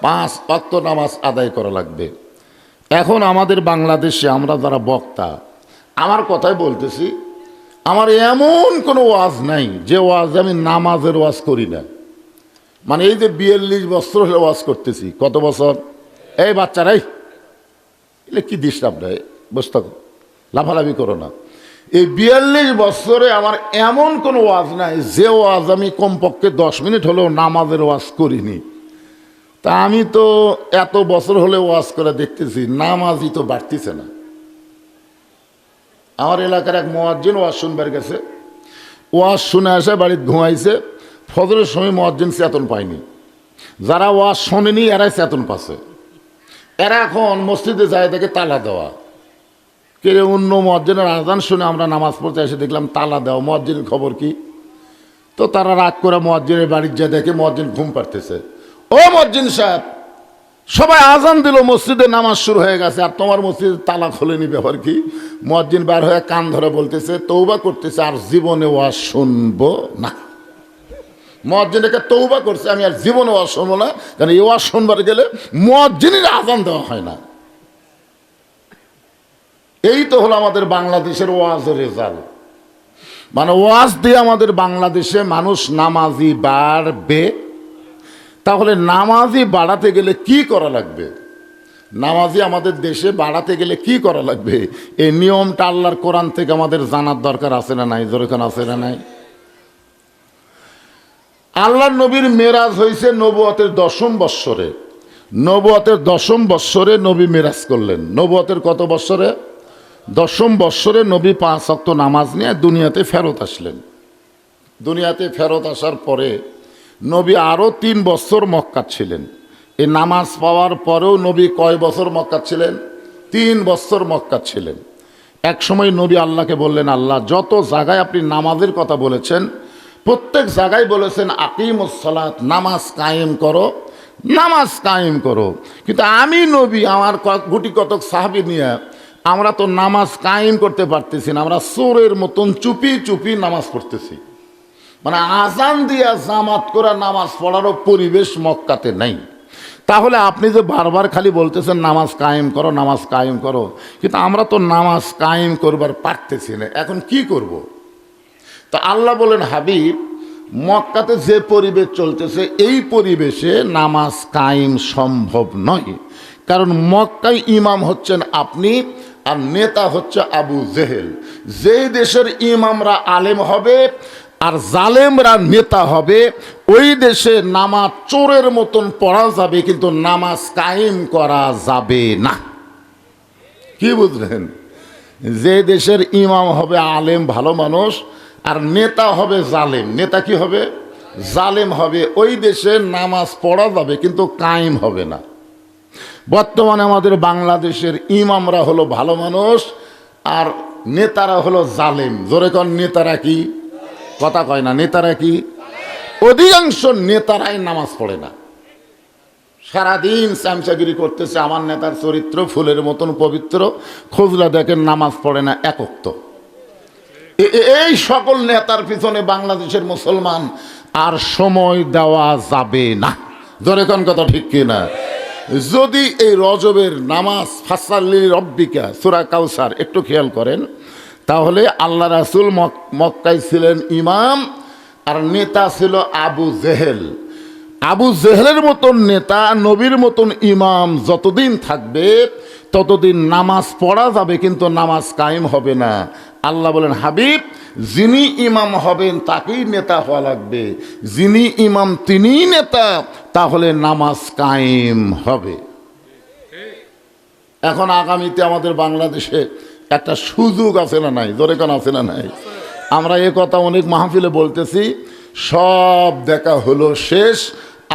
5 ওয়াক্ত নামাজ আদায় করা লাগবে। এখন আমাদের বাংলাদেশে আমরা যারা বক্তা, আমার কথাই বলতেছি, আমার এমন কোনো ওয়াজ নাই যে ওয়াজ আমি নামাজের ওয়াজ করি না। মানে এই যে 42 বছর হলে ওয়াজ করতেছি। কত বছর? এই বাচ্চারাই এলে কি ডিস্টার্ব দেয়, বসে থাকো, লাফালাফি করো না। এই 42 বছরে আমার এমন কোনো ওয়াজ নাই যে ওয়াজ আমি কমপক্ষে 10 মিনিট হলেও নামাজের ওয়াজ করিনি। তা আমি তো এত বছর হলে ওয়াজ করে দেখতেছি, নামাজই তো বাড়তিছে না। আমার এলাকার এক মুয়াজ্জিন ওয়াজ শুনবার গেছে, ওয়াজ শুনে আসে বাড়িতে ঘুমাইছে। ফজরের সময় মুয়াজ্জিন চেতন পায়নি, যারা ওয়াজ শোনেনি এরাই চেতন পাচ্ছে। এরা এখন মসজিদে যায় দেখে তালা দেওয়া। কে অন্য মুয়াজ্জিনের আজান শুনে আমরা নামাজ পড়তে এসে দেখলাম তালা দেওয়া। মুয়াজ্জিনের খবর কি? তো তারা রাগ করে মুয়াজ্জিনের বাড়ির যায়, দেখে মুয়াজ্জিন ঘুম পাড়তেছে। ও মুয়াজ্জিন সাহেব, সবাই আজান দিল, মসজিদে নামাজ শুরু হয়ে গেছে, আর তোমার মসজিদে তালা খোলেনি, ব্যাপার কি? মুয়াজ্জিন বার হয়ে কান ধরে বলতেছে, তৌবা করতেছে, আর জীবনে ওয়াজ শুনবো না। মুয়াজ্জিনকে তৌবা করছে, আমি আর জীবনে ওয়াজ শুনবো না, কারণ এই ওয়াজ শুনবার গেলে মুয়াজ্জিনের আজান দেওয়া হয় না। এই তো হলো আমাদের বাংলাদেশের ওয়াজের রেজাল্ট। মানে ওয়াজ দিয়ে আমাদের বাংলাদেশে মানুষ নামাজি বাড়বে। তাহলে নামাজি বাড়াতে গেলে কি করা লাগবে? নামাজি আমাদের দেশে বাড়াতে গেলে কি করা লাগবে? এই নিয়মটা আল্লাহর কোরআন থেকে আমাদের জানার দরকার আছে না নাই? যেরকম আছে না নাই? আল্লাহর নবীর মেরাজ হয়েছে নবুয়তের 10ম বৎসরে। নবুয়তের 10ম বৎসরে নবী মেরাজ করলেন। নবুয়তের কত বৎসরে? 10ম বৎসরে নবী 5 ওয়াক্ত নামাজ নিয়ে দুনিয়াতে ফেরত আসলেন। দুনিয়াতে ফেরত আসার পরে নবী আরও 3 বছর মক্কা ছিলেন। এই নামাজ পাওয়ার পরেও নবী কয় বছর মক্কা ছিলেন? 3 বছর মক্কা ছিলেন। এক সময় নবী আল্লাহকে বললেন, আল্লাহ, যত জায়গায় আপনি নামাজের কথা বলেছেন প্রত্যেক জায়গায় বলেছেন আকিমুস সালাত, নামাজ কায়েম করো, নামাজ কায়েম করো। কিন্তু আমি নবী, আমার গুটি কতক সাহাবী নিয়ে আমরা তো নামাজ কায়েম করতে পারতেছি না, আমরা চোরের মতন চুপি চুপি নামাজ পড়তেছি। মানে আজান দিয়া জামাত করা নামাজ পড়ারও পরিবেশ মক্কাতে নাই। তাহলে আপনি যে বারবার খালি বলতেছেন নামাজ কায়েম করো, নামাজ কায়েম করো, কিন্তু আমরা তো নামাজ কায়েম করবার পারতেছি না, এখন কি করব? তা আল্লাহ বলেন, হাবিব, মক্কাতে যে পরিবেশ চলতেছে এই পরিবেশে নামাজ কায়েম সম্ভব নয়। কারণ মক্কায় ইমাম হচ্ছেন আপনি, আর নেতা হচ্ছে আবু জেহেল। যেই দেশের ইমামরা আলেম হবে আর জালেমরা নেতা হবে, ওই দেশে নামাজ চোরের মতন পড়া যাবে, কিন্তু নামাজ কায়েম করা যাবে না। কি বুঝলেন? যে দেশের ইমাম হবে আলেম, ভালো মানুষ, আর নেতা হবে জালেম, নেতা কি হবে? জালেম হবে, ওই দেশে নামাজ পড়া যাবে কিন্তু কায়েম হবে না। বর্তমানে আমাদের বাংলাদেশের ইমামরা হলো ভালো মানুষ আর নেতারা হলো জালেম। জোরে কোন নেতারা কি? কথা কয় না, নেতারা কি? অধিকাংশ নেতারাই নামাজ পড়ে না। সারাদিন চামচাগিরি করতেছে, আমার নেতার চরিত্র ফুলের মতন পবিত্র, খোঁজলা দেখেন নামাজ পড়ে না এক ওয়াক্ত। এই সকল নেতার পিছনে বাংলাদেশের মুসলমান আর সময় দেওয়া যাবে না। জোরে কোন কথা ঠিক কিনা? যদি এই রজবের নামাজ ফাসাল্লি রব্বিকা সূরা কাউসার একটু খেয়াল করেন, তাহলে আল্লাহ রাসূল মক্কায় ছিলেন ইমাম, আর নেতা ছিল আবু জেহেল। আবু জেহেলের মতন নেতা, নবীর মতন ইমাম যতদিন থাকবে ততদিন নামাজ পড়া যাবে, কিন্তু নামাজ কায়েম হবে না। আল্লাহ বলেন, হাবিব, যিনি ইমাম হবেন তাকেই নেতা হওয়া লাগবে, যিনি ইমাম তিনিই নেতা, তাহলে নামাজ কায়েম হবে। এখন আগামীতে আমাদের বাংলাদেশে একটা সুযোগ আছে না নাই? জোরে কোন আছে না নাই? আমরা এ কথা অনেক মাহফিলে বলতেছি, সব দেখা হলো শেষ।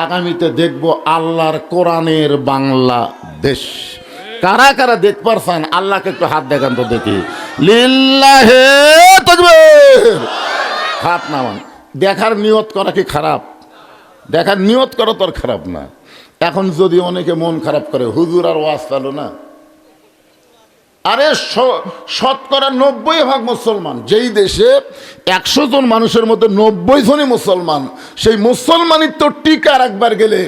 আগামীতে দেখব আল্লাহর কোরআনের বাংলাদেশ। কারা কারা দেখ পারছেন? আল্লাহকে একটু হাত দেখান তো দেখি। লিল্লাহে তাকবীর। হাত নামান। দেখার নিয়ত করা কি খারাপ? দেখার নিয়ত করা তো আর খারাপ না। এখন যদি অনেকে মন খারাপ করে, হুজুর আর ওয়াজ চালো না, আরে শতকরা 90% মুসলমান। যেই দেশে 100 জন মানুষের মধ্যে 90 জনই মুসলমান, সেই মুসলমানের তো টিকা রাখবার গেলে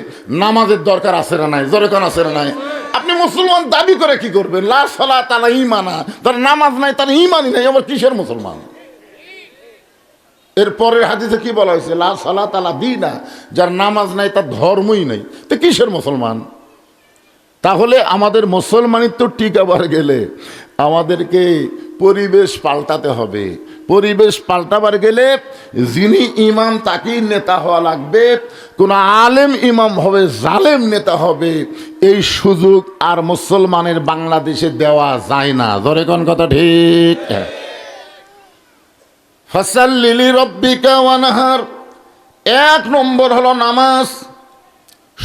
নামাজের দরকার আছে না নাই? জোরে কোন আছে না নাই? আপনি মুসলমান দাবি করে কি করবেন? লা সালাত আলা ঈমানা, তার নামাজ নাই, তার ঈমানই নাই, আবার কিসের মুসলমান? এরপরের হাদিসে কি বলা হয়েছে? লা সালাত আলা দীনা, যার নামাজ নাই তার ধর্মই নাই, তো কিসের মুসলমান? তাহলে আমাদের মুসলমানিত্ব টিকাবার গেলে আমাদেরকে পরিবেশ পাল্টাতে হবে। পরিবেশ পাল্টাবার গেলে যিনি ইমাম তাকেই নেতা হওয়া লাগবে। কোন আলেম ইমাম হবে, জালেম নেতা হবে, এই সুযোগ আর মুসলমানের বাংলাদেশে দেওয়া যায় না। ধরে কোন কথা ঠিক? ফাসাল্লি লিরাব্বিকা ওয়ানহার। 1 নম্বর হলো নামাজ।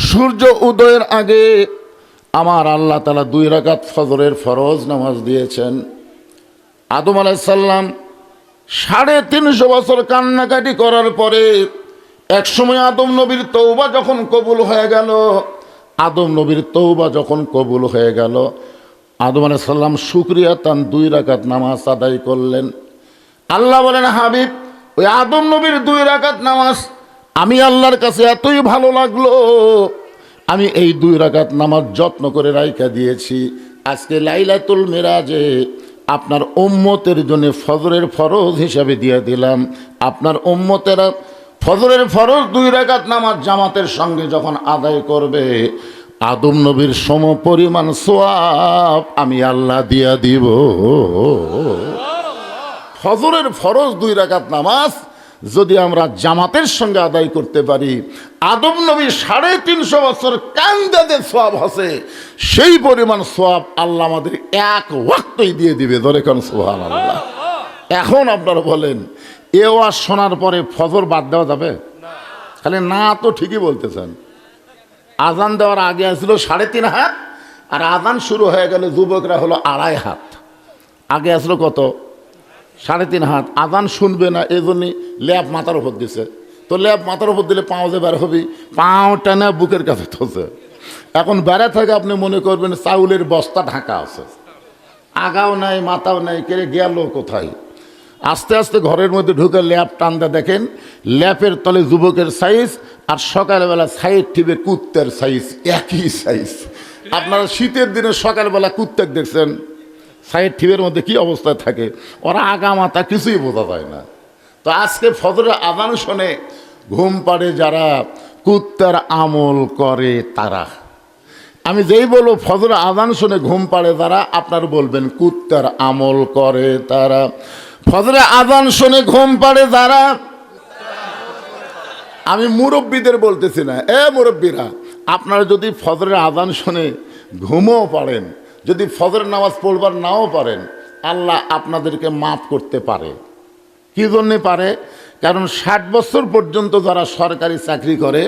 সূর্য উদয়ের আগে আমার আল্লাহ তাআলা 2 রাকাত ফজরের ফরজ নামাজ দিয়েছেন। আদম আলাইহিস সালাম 350 বছর কান্নাকাটি করার পরে একসময় আদম নবীর তওবা যখন কবুল হয়ে গেল, আদম নবীর তওবা যখন কবুল হয়ে গেল, আদম আলাইহিস সালাম শুকরিয়া তান 2 রাকাত নামাজ আদায় করলেন। আল্লাহ বলেন, হাবিব, ওই আদম নবীর 2 রাকাত নামাজ আমি আল্লাহর কাছে এতই ভালো লাগলো, আমি এই 2 রাকাত নামাজ যত্ন করে রাইখা দিয়েছি। আজকে লাইলাতুল মিরাজে আপনার উম্মতের জন্য ফজরের ফরজ হিসাবে দিয়ে দিলাম। আপনার উম্মতেরা ফজরের ফরজ 2 রাকাত নামাজ জামাতের সঙ্গে যখন আদায় করবে, আদম নবীর সম পরিমাণ সওয়াব আমি আল্লাহ দিয়া দিব। ফজরের ফরজ 2 রাকাত নামাজ যদি আমরা জামাতের সঙ্গে আদায় করতে পারি, আদম নবী 350 বছর কান্দাদের সওয়াব আছে, সেই পরিমাণ সওয়াব আল্লাহ আমাদের 1 ওয়াক্তই দিয়ে দিবে। ধরে কোন সুবহানাল্লাহ। এখন আপনারা বলেন, এ ওয়াজ শোনার পরে ফজর বাদ দেওয়া যাবে? খালি না তো ঠিকই বলতেছেন। আজান দেওয়ার আগে আসছিল 3.5 হাত, আর আজান শুরু হয়ে গেলে যুবকরা হলো 2.5 হাত। আগে আসলো কত? 3.5 হাত। আজান শুনবে না, এই জন্যই ল্যাব মাথার উপর দিছে। তো ল্যাব মাথার উপর দিলে পাও যে বের হবি, পাওটা না বুকের কাছে থসে। এখন বেড়া থাকে আপনি মনে করবেন চাউলের বস্তা ঢাকা আছে, আগাও নাই মাথাও নাই, কেড়ে গেল কোথায়। আস্তে আস্তে ঘরের মধ্যে ঢুকে ল্যাব টানতে দেখেন ল্যাপের তলে যুবকের সাইজ, আর সকালবেলা সাইড টিপে কুত্তের সাইজ, একই সাইজ। আপনারা শীতের দিনে সকালবেলা কুত্তেক দেখছেন সাইড টিপের মধ্যে কি অবস্থায় থাকে, ওরা আগা মাথা কিছুই বোঝা যায় না। তো আজকে ফজরের আজান শুনে ঘুম পাড়ে যারা, কুত্তার আমল করে তারা। আমি যেই বলবো ফজরের আজান শুনে ঘুম পাড়ে যারা, আপনার বলবেন কুত্তার আমল করে তারা। ফজরের আজান শুনে ঘুম পাড়ে যারা, আমি মুরব্বীদের বলতেছি না, মুরব্বীরা, আপনারা যদি ফজরের আজান শুনে ঘুমও পারেন, যদি ফজরের নামাজ পড়বার নাও পারেন, আল্লাহ আপনাদেরকে মাফ করতে পারে। কি জন্যে পারে? কারণ 60 বছর পর্যন্ত যারা সরকারি চাকরি করে,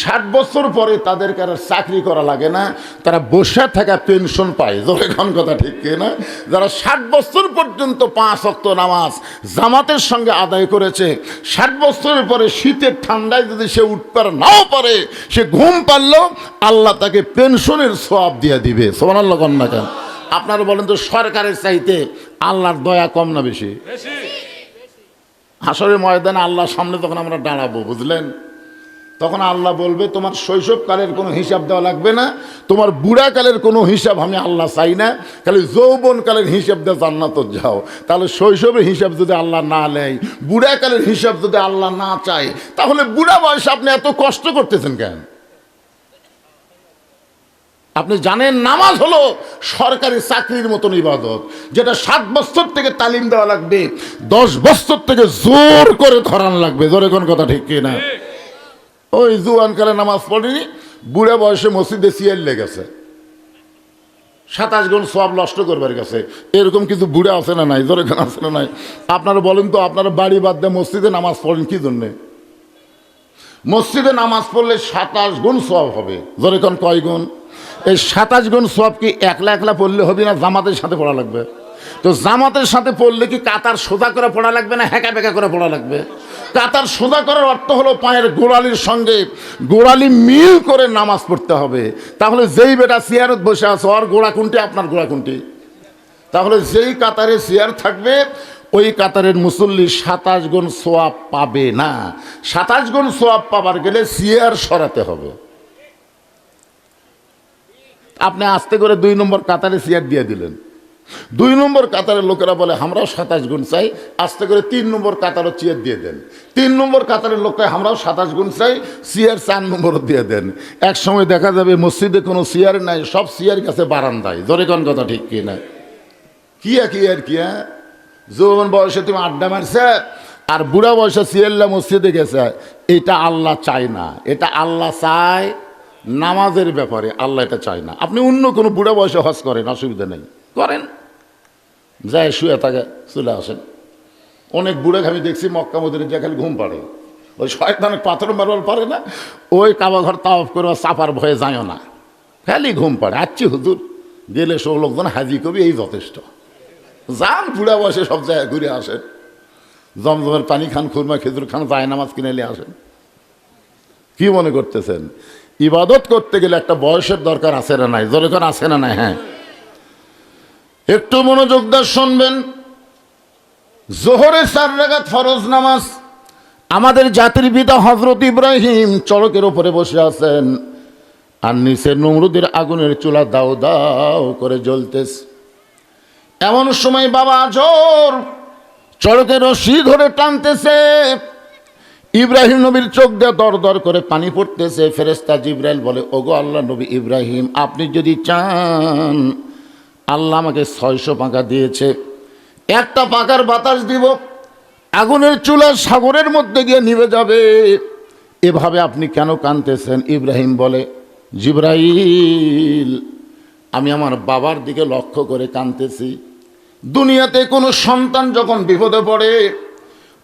60 বছর পরে তাদেরকে আর চাকরি করা লাগে না, তারা বসে থাকা পেনশন পায়। যখন কথা ঠিক না? যারা 60 বছর পর্যন্ত 5 ওয়াক্ত নামাজ জামাতের সঙ্গে আদায় করেছে, 60 বছরের পরে শীতের ঠান্ডায় যদি সে উঠতে নাও পারে, সে ঘুম পারলেও আল্লাহ তাকে পেনশনের সওয়াব দিয়ে দিবে। সুবহানাল্লাহ কন্যা কেন? আপনারা বলেন তো, সরকারের চাইতে আল্লাহর দয়া কম না বেশি? হাসরের ময়দানে আল্লাহর সামনে যখন আমরা দাঁড়াবো, বুঝলেন, তখন আল্লাহ বলবে তোমার শৈশবকালের কোনো হিসাব দেওয়া লাগবে না, তোমার বুড়াকালের কোনো হিসাব আমি আল্লাহ চাই না, খালি যৌবনকালের হিসাব দিয়ে জান্নাতে যাও। তাহলে শৈশবের হিসাব যদি আল্লাহ না নেয়, বুড়াকালের হিসাব যদি আল্লাহ না চায়, তাহলে বুড়া বয়সে আপনি এত কষ্ট করতেছেন কেন? আপনি জানেন নামাজ হলো সরকারি চাকরির মতন ইবাদত, যেটা 7 বছর থেকে তালিম দেওয়া লাগবে, 10 বছর থেকে জোর করে ধরান লাগবে। জোরে কোন কথা ঠিক কি না? ওই জুয়ানকালে নামাজ পড়েনি, বুড়া বয়সে মসজিদে সিয়ার লেগেছে, 27 গুণ সওয়াব নষ্ট করবার গেছে। এরকম কিছু বুড়া আছে না নাই? জোরে কোন আছে না নাই? আপনারা বলেন তো, আপনারা বাড়ি বাদ দিয়ে মসজিদে নামাজ পড়েন কি জন্যে? মসজিদে নামাজ পড়লে 27 গুণ সওয়াব হবে। জোরে কোন কয় গুণ? এই 27 গুণ সওয়াব কি একলা একলা পড়লে হবে না, জামাতের সাথে পড়া লাগবে? তো জামাতের সাথে পড়লে কি কাতার সোজা করে পড়া লাগবে না হেঁকা বেঁকা করে পড়া লাগবে? কাতার সোজা করার অর্থ হলো পায়ের গোড়ালির সঙ্গে গোড়ালি মিল করে নামাজ পড়তে হবে। তাহলে যেই বেটা চেয়ারত বসে আছে, ওর গোড়া কোনটি, আপনার গোড়া কোনটি? তাহলে যেই কাতারে চেয়ার থাকবে, ওই কাতারের মুসল্লি 27 গুণ সওয়াব পাবে না। 27 গুণ সওয়াব পাবার গেলে চেয়ার সরাতে হবে। আপনি আস্তে করে 2 নম্বর কাতারে চেয়ার দিয়ে দিলেন, 2 নম্বর কাতারের লোকেরা বলে আমরাও 27 গুণ চাই, আস্তে করে 3 নম্বর কাতারও চেয়ার দিয়ে দেন। 3 নম্বর কাতারের লোককে আমরাও 27 গুণ চাই, চেয়ার 4 নম্বরও দিয়ে দেন। এক সময় দেখা যাবে মসজিদে কোনো চেয়ার নাই, সব চেয়ার কাছে বারান্দায়। জোরে কোন কথা ঠিক কি না? কি আর কি? যৌবন বয়সে তুমি আড্ডা মারছে, আর বুড়া বয়সে চেয়ারলা মসজিদে গেছে, এটা আল্লাহ চায় না। এটা আল্লাহ চায় নামাজের ব্যাপারে, আল্লাহ এটা চায় না। আপনি অন্য কোনো বুড়া বয়সে হজ করেন, অসুবিধা নেই, করেন, যায় শুয়ে থাকে, চলে আসেন। অনেক বুড়া আমি দেখছি মক্কা মদিনায় যে খালি ঘুম পাড়ে, ওই শয়তানের পাথর মারবার পারে না, ওই কাবা ঘর তাওয়াফ করে চাপার ভয়ে যায়ও না, খালি ঘুম পাড়ে। আচ্ছি হুজুর, গেলে সব লোকজন হাজি কবি, এই যথেষ্ট। যান বুড়া বয়সে সব জায়গায় ঘুরে আসেন, জমজমের পানি খান, খুরমা খেজুর খান, যায় নামাজ কিনে নিয়ে আসেন। কি মনে করতেছেন? ইবাদত করতে গেলে একটা বয়সের দরকার আছে না নাই? যখন আছে না নাই? হ্যাঁ, একটু মনোযোগ দিয়ে শুনবেন। জোহরে 4 রাকাত ফরজ নামাজ। আমাদের জাতির পিতা হযরত ইব্রাহিম চড়কের উপরে বসে আছেন, আর নিচে নমরুদের আগুনের চুলা দাও দাও করে জ্বলতেছে। এমন সময় বাবা আজর চড়কের রশি ধরে টানতেছে, ইব্রাহিম নবীর চোখ দিয়ে দর দর করে পানি পড়তেছে। ফেরেশতা জিবরাইল বলে, ওগো আল্লাহ নবী ইব্রাহিম, আপনি যদি চান, আল্লাহ আমাকে 600 পাঁকা দিয়েছে, একটা পাকার বাতাস দিব, আগুনের চুলা সাগরের মধ্যে গিয়ে নিভে যাবে। এভাবে আপনি কেন কাঁদতেছেন? ইব্রাহিম বলে, জিবরাইল, আমি আমার বাবার দিকে লক্ষ্য করে কাঁদতেছি। দুনিয়াতে কোনো সন্তান যখন বিপদে পড়ে,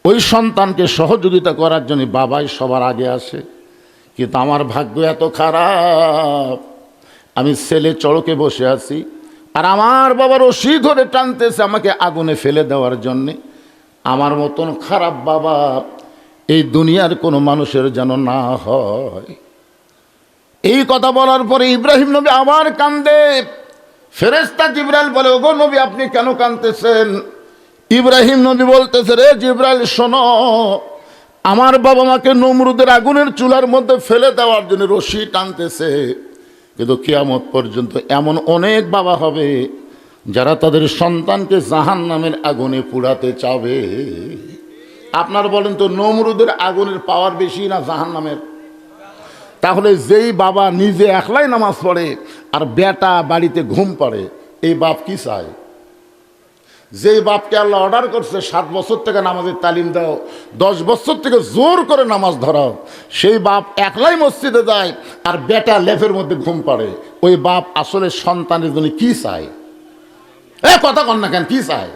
ওই সন্তানকে সহযোগিতা করার জন্য বাবাই সবার আগে আসে। কিন্তু আমার ভাগ্য এত খারাপ, আমি ছেলে চড়কে বসে আছি, আর আমার বাবার রশি ধরে টানতেছে আমাকে আগুনে ফেলে দেওয়ার জন্যে। আমার মতন খারাপ বাবা এই দুনিয়ার কোনো মানুষের যেন না হয়। এই কথা বলার পরে ইব্রাহিম নবী আবার কান্দে। ফেরেশতা জিবরাইল বলে, ওগো নবী, আপনি কেন কাঁদতেছেন? ইব্রাহিম নবী বলতেছে, রে জিবরাইল শোনো, আমার বাবা মাকে নমরুদের আগুনের চুলার মধ্যে ফেলে দেওয়ার জন্য রশি টানতেছে, কিন্তু কিয়ামত পর্যন্ত এমন অনেক বাবা হবে যারা তাদের সন্তানকে জাহান্নামের আগুনে পুড়াতে চাবে। আপনার বলেন তো, নমরুদের আগুনের পাওয়ার বেশি না জাহান্নামের? তাহলে যেই বাবা নিজে একলাই নামাজ পড়ে আর বেটা বাড়িতে ঘুম পাড়ে, এই বাপ কি চায়? যেই বাপকে আল্লাহ অর্ডার করছে 7 বছর থেকে নামাজের তালিম দাও, 10 বছর থেকে জোর করে নামাজ ধরাও, সেই বাপ একলাই মসজিদে যায় আর বেটা লেফের মধ্যে ঘুম পাড়ে, ওই বাপ আসলে সন্তানের জন্য কি চায়? কথা কন না কেন, কি চায়?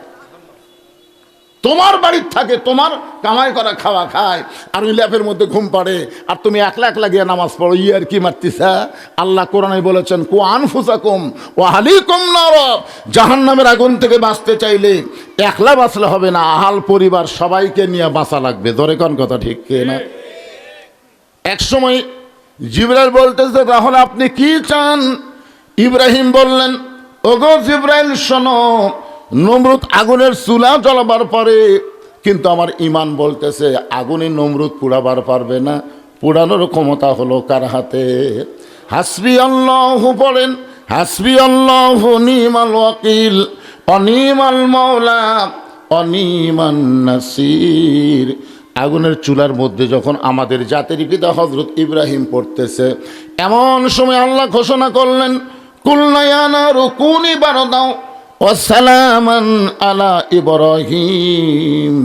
তোমার বাড়ির থাকে, তোমার কামাই করা খাওয়া খায়, আর ওই ল্যাপের মধ্যে ঘুম পাড়ে, আর তুমি একলা একলা গিয়ে নামাজ পড়ো, আর কি মারতিসা? আল্লাহ কোরআনে বলেছেন, কু আনফুসাকুম ওয়া আহলিকুম নার, জাহান্নামের আগুন থেকে বাঁচতে চাইলে একলা বাঁচলে হবে না, আহাল পরিবার সবাইকে নিয়ে বাঁচা লাগবে। ধরে কোন কথা ঠিক না? এক সময় জিবরাইল বলতেছে, তাহলে আপনি কি চান? ইব্রাহিম বললেন, ওগো জিবরাইল শোনো, নমরুদ আগুনের চুলা জ্বলাবার পরে, কিন্তু আমার ইমান বলতেছে আগুনে নমরুদ পুড়াবার পারবে না, পুড়ানোর ক্ষমতা হলো কার হাতে? হাসবি আল্লাহু পড়েন, হাসবি আল্লাহু নিমাল ওয়াকিল অনিমাল মাওলা অনিমান নাসির। আগুনের চুলার মধ্যে যখন আমাদের জাতির পিতা হযরত ইব্রাহিম পড়তেছে, এমন সময় আল্লাহ ঘোষণা করলেন, কুলনা ইয়া নারু কুনি বারদাও ওয়া সালামান আলা ইব্রাহিম।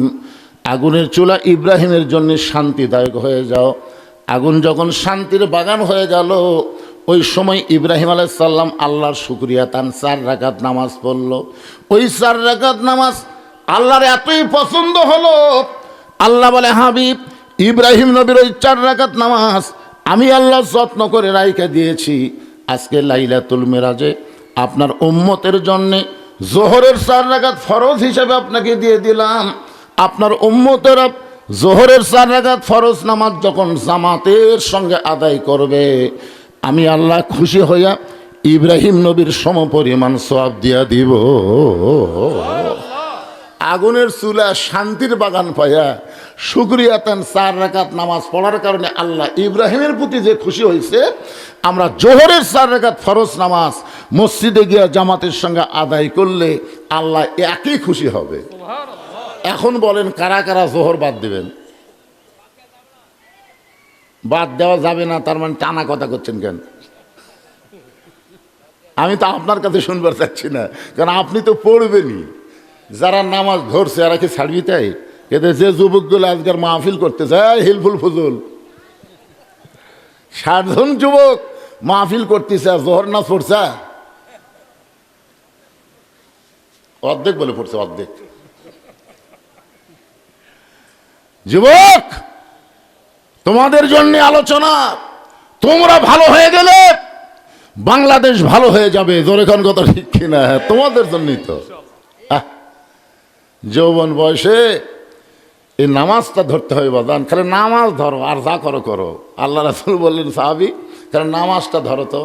আগুনের চুলা ইব্রাহিমের জন্য শান্তিদায়ক হয়ে যাও। আগুন যখন শান্তির বাগান হয়ে গেল, ওই সময় ইব্রাহিম আলাইহিস সালাম আল্লাহর শুকরিয়া তান 4 রাকাত নামাজ পড়ল। ওই 4 রাকাত নামাজ আল্লাহর এতই পছন্দ হলো, আল্লাহ বলে, হাবিব ইব্রাহিম নবীর ওই 4 রাকাত নামাজ আমি আল্লাহ যত্ন করে রাইখা দিয়েছি। আজকে লাইলাতুল মিরাজে আপনার উম্মতের জন্যে জোহরের 4 রাকাত ফরজ হিসেবে আপনাকে দিয়ে দিলাম। আপনার উম্মতের জোহরের 4 রাকাত ফরজ নামাজ যখন জামাতের সঙ্গে আদায় করবে, আমি আল্লাহ খুশি হইয়া ইব্রাহিম নবীর সমপরিমাণ সওয়াব দিয়া দিব। আগুনের চুলা শান্তির বাগান পাইয়া শুকরিয়া তান 4 রাকাত নামাজ পড়ার কারণে আল্লাহ ইব্রাহিমের প্রতি যে খুশি হয়েছে, আমরা জোহরের 4 রাকাত ফরজ নামাজ মসজিদে গিয়া জামাতের সঙ্গে আদায় করলে আল্লাহ একই খুশি হবে। এখন বলেন কারা কারা জোহর বাদ দিবেন? বাদ দেওয়া যাবে না, তার মানে টানা কথা করছেন কেন? আমি তো আপনার কাছে শুনবার চাচ্ছি না, কারণ আপনি তো পড়বেনই। যারা নামাজ ধরছে এরা কি ছাড়বি? তাই এদের যে যুবকগুলো আজকের মাহফিল করতে যায়, হিলফুল ফুজুল 60 জন যুবক মাহফিল করতেছে, জোহর না পড়ছে অর্ধেক বলে পড়ছে, অর্ধেক। যুবক, তোমাদের জন্য আলোচনা। তোমরা ভালো হয়ে গেলে বাংলাদেশ ভালো হয়ে যাবে। জোরে কোন কথা ঠিক কিনা? তোমাদের জন্যই তো। যৌবন বয়সে এই নামাজটা ধরতে হবে বাদান। খালি নামাজ ধরো, আর যা করো করো। আল্লাহ রাসূল বললেন, সাহাবী, কারণ নামাজটা ধরো তো,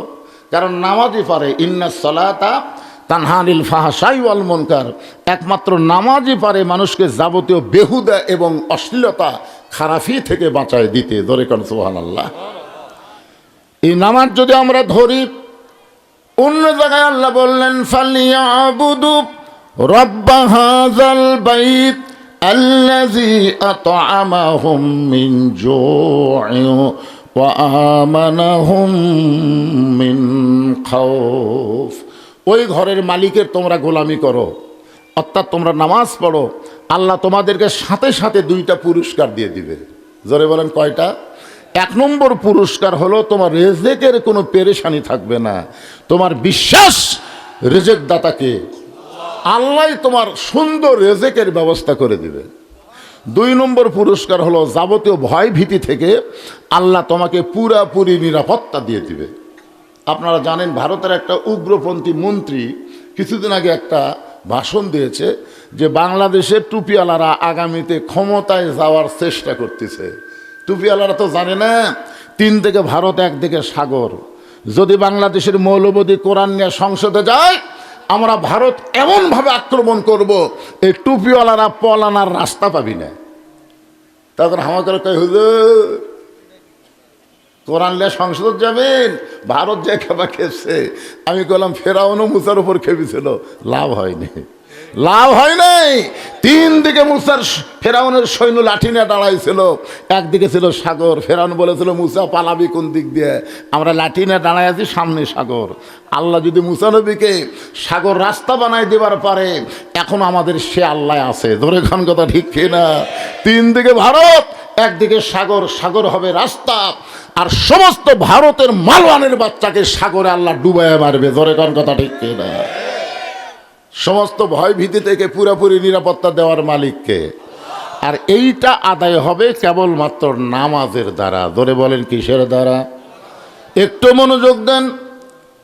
কারণ নামাজই পারে ইন্নাস সালাতা তানহা আনিল ফাহশাই ওয়াল মুনকার। একমাত্র নামাজই পারে মানুষকে যাবতীয় বেহুদা এবং অশ্লীলতা খারাপি থেকে বাঁচায় দিতে। ধরে কোন সুবহানাল্লাহ। এই নামাজ যদি আমরা ধরি, অন্য জায়গায় আল্লাহ বললেন, ফালিয়াবুদু রব্ব হাযাল বাইত আল্লাযী আত'আমাহুম মিন জু'ইন ওয়া আমানাহুম মিন খাউফ। ওই ঘরের মালিকের তোমরা গোলামি করো, অর্থাৎ তোমরা নামাজ পড়ো, আল্লাহ তোমাদেরকে সাথে সাথে 2টা পুরস্কার দিয়ে দিবে। জোরে বলেন কয়টা? 1 নম্বর পুরস্কার হলো তোমার রেজেকের কোনো পেরেশানি থাকবে না। তোমার বিশ্বাস রেজেক দাতাকে, আল্লাহ তোমার সুন্দর রেজেকের ব্যবস্থা করে দিবে। 2 নম্বর পুরস্কার হলো যাবতীয় ভয় ভীতি থেকে আল্লাহ তোমাকে পুরাপুরি নিরাপত্তা দিয়ে দিবে। আপনারা জানেন, ভারতের একটা উগ্রপন্থী মন্ত্রী কিছুদিন আগে একটা ভাষণ দিয়েছে যে বাংলাদেশের টুপিওয়ালারা আগামীতে ক্ষমতায় যাওয়ার চেষ্টা করতেছে। টুপিওয়ালারা তো জানে না 3 দিকে ভারত, 1 দিকে সাগর। যদি বাংলাদেশের মৌলবাদী কোরআন নিয়ে সংসদে যায়, আমরা ভারত এমনভাবে আক্রমণ করব, এই টুপিওয়ালারা পলানার রাস্তা পাবি না। তখন আমাকে কই, হুজুর কোরআন নিয়ে সংসদ যাবেন? ভারত যে খেপা খেপছে। আমি বললাম, ফেরাউনও মুসার উপর খেপেছিল, লাভ হয়নি, লাভ হয় নাই। 3 দিকে মুসার ফেরাউনের সৈন্য লাঠি নিয়ে দাঁড়াইছিল, একদিকে ছিল সাগর। ফেরাউন বলেছিল, মুসা পালাবি কোন দিক দিয়ে? আমরা লাঠি নিয়ে দাঁড়াই আছি, সামনে সাগর। আল্লাহ যদি মুসা নবীকে সাগর রাস্তা বানাই দেবার পারে, এখন আমাদের সে আল্লাহ আছে। ধরে খান কথা ঠিক কিনা? 3 দিকে ভারত, 1 দিকে সাগর। সাগর হবে রাস্তা, আর সমস্ত ভারতের মালওয়ানের বাচ্চাকে সাগরে আল্লাহ ডুবাইয়া মারবে। ধরে খান কথা ঠিক কিনা? সমস্ত ভয় ভীতি থেকে পুরোপুরি নিরাপত্তা দেওয়ার মালিককে। আর এইটা আদায় হবে কেবলমাত্র নামাজের দ্বারা। ধরে বলেন কিসের দ্বারা? একটু মনোযোগ দেন।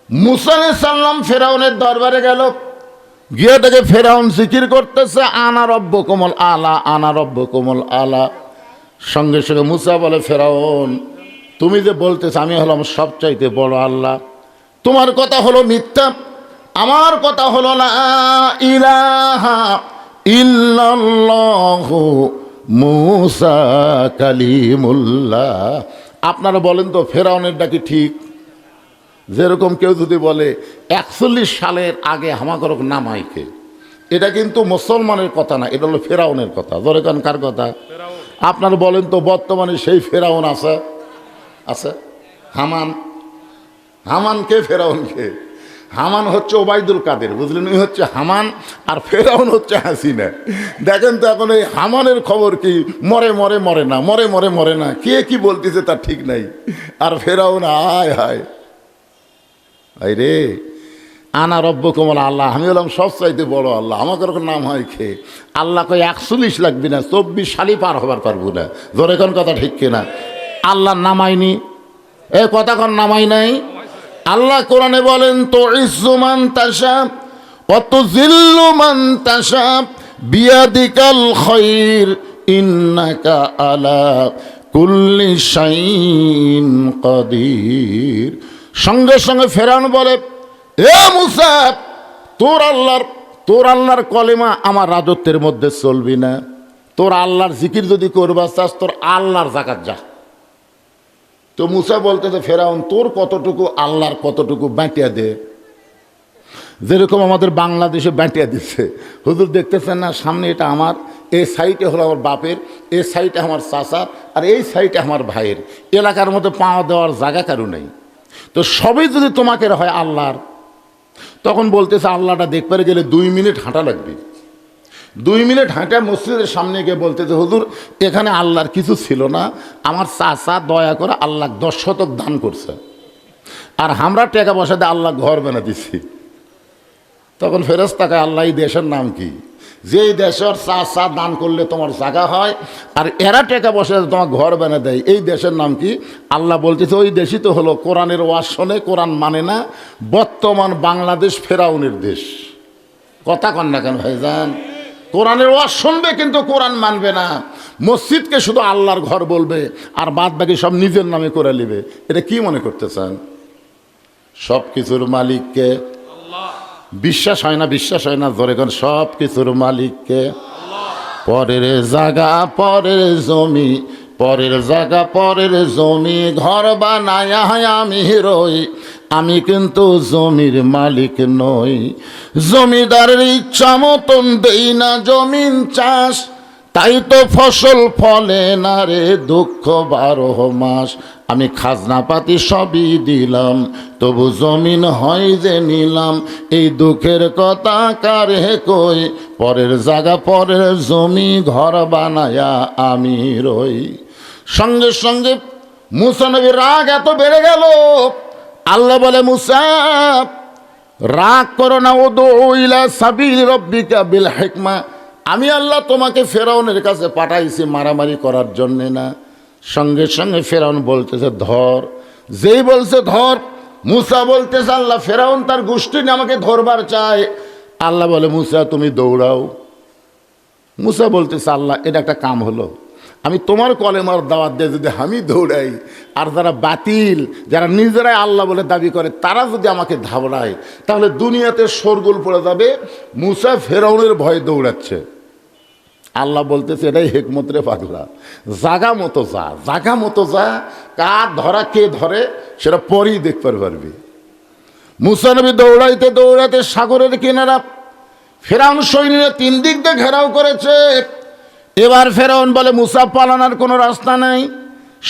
মুসা আলাইহিস সালাম ফেরাউনের দরবারে গেল, গিয়ে দেখে ফেরাউন জিকির করতেছে আনা রব্বুকুমুল আলা, আনা রব্বুকুমুল আলা। সঙ্গে সঙ্গে মুসা বলে, ফেরাউন তুমি যে বলতেছ আমি হলাম সবচাইতে বড় আল্লাহ, তোমার কথা হলো মিথ্যা, আমার কথা হলো লা ইলাহা ইল্লাল্লাহু মুসা কালিমুল্লাহ। আপনারা বলেন তো ফেরাউনের ডাকি ঠিক? যেরকম কেউ যদি বলে 41 সালের আগে হামাকরক নামাইকে, এটা কিন্তু মুসলমানের কথা না, এটা হলো ফেরাউনের কথা। ধরে কান কার কথা? আপনারা বলেন তো বর্তমানে সেই ফেরাউন আছে? আছে হামান। হামান কে? ফেরাউন কে? হামান হচ্ছে ওবায়দুল কাদের, বুঝলেন? ওই হচ্ছে হামান, আর ফেরাউন হচ্ছে হাসিনা। দেখেন তো এখন এই হামানের খবর কি? মরে মরে মরে না, মরে মরে মরে না, কে কি বলতেছে তার ঠিক নাই। আর ফেরাউন হায় হায় আই রে, আনা রব্বুকুমুল আল্লাহ, আমি হলাম সবচাইতে বড় আল্লাহ, আমাকে ওরকম নাম হয় খে। আল্লাহ কই 41 লাগবি না, 24 সালই পার হবার পারবো না। ধরে কোন কথা ঠিক কিনা? আল্লাহ নামাইনি, এ কথা কোন নামাই নাই। আল্লাহ কোরআনে বলেন তো ইজ্জু মান তাশা ওয়া তুযিল্লু মান তাশা বিয়াদিকাল খায়র ইন্নাকা আলা কুল্লি শাইইন কাদির। সঙ্গে সঙ্গে ফেরাউন বলে, এ মুসা, তোর আল্লাহর কলেমা আমার রাজত্বের মধ্যে চলবি না। তোর আল্লাহর জিকির যদি করবা চাস, তোর আল্লাহর জাকাত যা। তো মুসা বলতেছে, ফেরাউন তোর কতটুকু আল্লাহর কতটুকু বাঁটিয়া দে। যেরকম আমাদের বাংলাদেশে বাঁটিয়া দিচ্ছে, হুজুর দেখতেছেন না সামনে এটা আমার, এই সাইডে হলো আমার বাপের, এই সাইডে আমার চাচার, আর এই সাইডে আমার ভাইয়ের। এলাকার মধ্যে পাওয়া দেওয়ার জায়গা কারো নেই। তো সবই যদি তোমাকে হয় আল্লাহর, তখন বলতেছে আল্লাহটা দেখতে গেলে 2 মিনিট হাঁটা লাগবে। 2 মিনিট হাঁটা মসজিদের সামনে গিয়ে বলতেছে, হুজুর এখানে আল্লাহর কিছু ছিল না, আমার চাচা দয়া করে আল্লাহ 10 শতক দান করছে, আর আমরা টাকা পয়সা দিয়ে আল্লাহ ঘর বানা দিছি। তখন ফেরেশতাকে, আল্লাহ এই দেশের নাম কি? যেই দেশের চাচা দান করলে তোমার জায়গা হয়, আর এরা টাকা পয়সা তোমার ঘর বানা দেয়, এই দেশের নাম কি? আল্লাহ বলতেছে ওই দেশই তো হলো কোরআনের ওয়াজ শোনে, কোরআন মানে না, বর্তমান বাংলাদেশ ফেরাউনের দেশ। কথা কন না কেন ভাইজান? কোরআনের ওয়াজ শুনবে কিন্তু কোরআন মানবে না, মসজিদকে শুধু আল্লাহর ঘর বলবে, আর বাদ বাকি সব নিজের নামে করে নেবে। এটা কি মনে করতেছেন? সব কিছুর মালিককে বিশ্বাস হয় না? বিশ্বাস হয় না? ধরে কোন সব কিছুর মালিককে। পরের জায়গা পরের জমি, পরের জায়গা পরের জমি, ঘর বানায় আমি রই, আমি কিন্তু জমির মালিক নই। জমিদারের ইচ্ছা মতন দেই না জমিন চাষ, তাই তো ফসল ফলে না রে দুঃখ 12 মাস। আমি খাজনা পাতি সবই দিলাম, তবু জমিন হয় যে নিলাম, এই দুঃখের কথা কারে কই, পরের জায়গা পরের জমি, ঘর বানায়া আমি রই। সঙ্গে সঙ্গে মুসা নবীর রাগ এত বেড়ে গেল, আল্লাহ বলে, মুসা রাগ করো না, উদউ ইলা সাবিল রব্বিকা বিল হিকমা। আমি আল্লাহ তোমাকে ফেরাউনের কাছে পাঠাইছি মারামারি করার জন্যে না। সঙ্গে সঙ্গে ফেরাউন বলতেছে ধর। যেই বলছে ধর, মুসা বলতেছে আল্লাহ ফেরাউন তার গোষ্ঠী নিয়ে আমাকে ধরবার চায়। আল্লাহ বলে, মুসা তুমি দৌড়াও। মুসা বলতেছে আল্লাহ এটা একটা কাম হলো, আমি তোমার কলেমার দাওয়াত দিয়ে যদি আমি দৌড়াই, আর যারা বাতিল, যারা নিজেরাই আল্লাহ বলে দাবি করে, তারা যদি আমাকে ধাবড়ায়, তাহলে দুনিয়াতে শোরগোল পড়ে যাবে। মুসা ফেরাউনের ভয়ে দৌড়াচ্ছে। আল্লাহ বলতেছে এটাই হেকমত রে পাগলা, জাগা মতো যা, জাগা মতো যা, কার ধরা কে ধরে সেটা পরেই দেখতে পারবি। মুসা নবী দৌড়াইতে দৌড়াইতে সাগরের কিনারা, ফেরাউন সৈন্যরা 3 দিক দিয়ে ঘেরাও করেছে। এবার ফেরাউন বলে মুসা পালানোর কোনো রাস্তা নাই।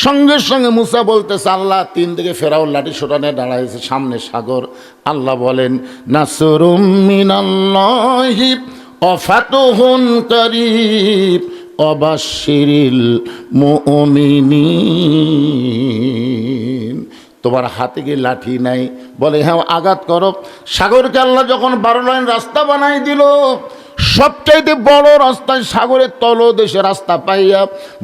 সঙ্গে সঙ্গে মুসা বলতেছে আল্লাহ, 3 দিকে ফেরাউন লাঠি সোটানে দাঁড়াইছে, সামনে সাগর। আল্লাহ বলেন নাসরুম মিনাল্লাহি ওয়া ফাতহুন কারীব ওয়াবাশশিরিল মুমিনিন। তোমার হাতে কি লাঠি নাই? বলে হ্যাঁ, আঘাত করো। সাগরকে আল্লাহ যখন 12 লাইন রাস্তা বানাই দিল, সবচাইতে বড় রাস্তায় সাগরের তলদেশে রাস্তা পাইয়া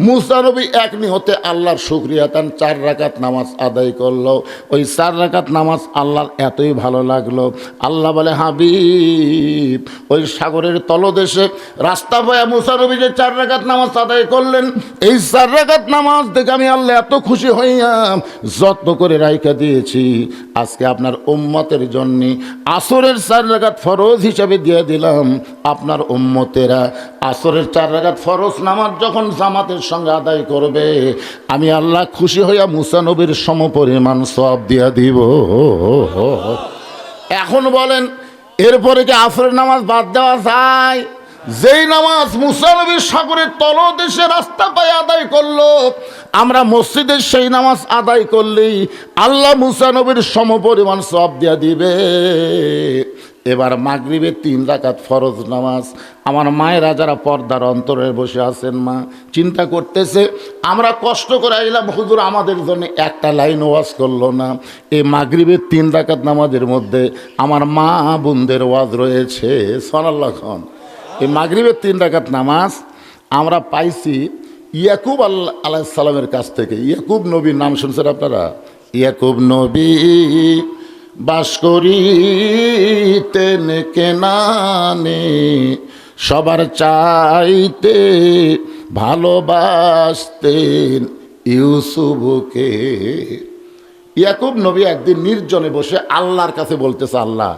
মুসা নবী এক নিহতে আল্লাহর শুকরিয়া তান 4 রাকাত নামাজ আদায় করলো। ওই 4 রাকাত নামাজ আল্লাহর এতই ভালো লাগলো, আল্লাহ বলে হাবিব, ওই সাগরের তলদেশে রাস্তা পাইয়া মুসা নবী যে 4 রাকাত নামাজ আদায় করলেন, এই 4 রাকাত নামাজ দেখে আমি আল্লাহ এত খুশি হইয়া যত্ন করে রাইখা দিয়েছি। আজকে আপনার উম্মতের জন্যে আসরের 4 রাকাত ফরজ হিসাবে দিয়ে দিলাম। আপনার উম্মতেরা আসরের 4 রাকাত ফরজ নামাজ যখন জামাতের সঙ্গে আদায় করবে, আমি আল্লাহ খুশি হইয়া মুসা নবীর সমপরিমাণ সওয়াব দিয়া দিব। এখন বলেন, এরপরে কি আসরের নামাজ বাদ দেওয়া যায়? যেই নামাজ মুসা নবী সাগরের তলদেশে রাস্তা পায়ে আদায় করলো, আমরা মসজিদের সেই নামাজ আদায় করলেই আল্লাহ মুসা নবীর সমপরিমাণ সওয়াব দিয়া দিবে। এবার মাগরিবের 3 রাকাত ফরজ নামাজ। আমার মায়েরা যারা পর্দার অন্তরে বসে আছেন, মা চিন্তা করতেছে, আমরা কষ্ট করে আইলাম, হুজুর আমাদের জন্য একটা লাইন ওয়াজ করলো না। এই মাগরিবের 3 রাকাত নামাজের মধ্যে আমার মা বোনদের ওয়াজ রয়েছে। সুবহানাল্লাহ খান। এই মাগরিবের 3 রাকাত নামাজ আমরা পাইছি ইয়াকুব আলাইহিস সালামের কাছ থেকে। ইয়াকুব নবীর নাম শুনছেন আপনারা? ইয়াকুব নবী বাস করিতেন কেনানে, সবার চাইতে ভালোবাসতেন ইউসুফকে। ইয়াকুব নবী একদিন নির্জনে বসে আল্লাহর কাছে বলতেছে, আল্লাহ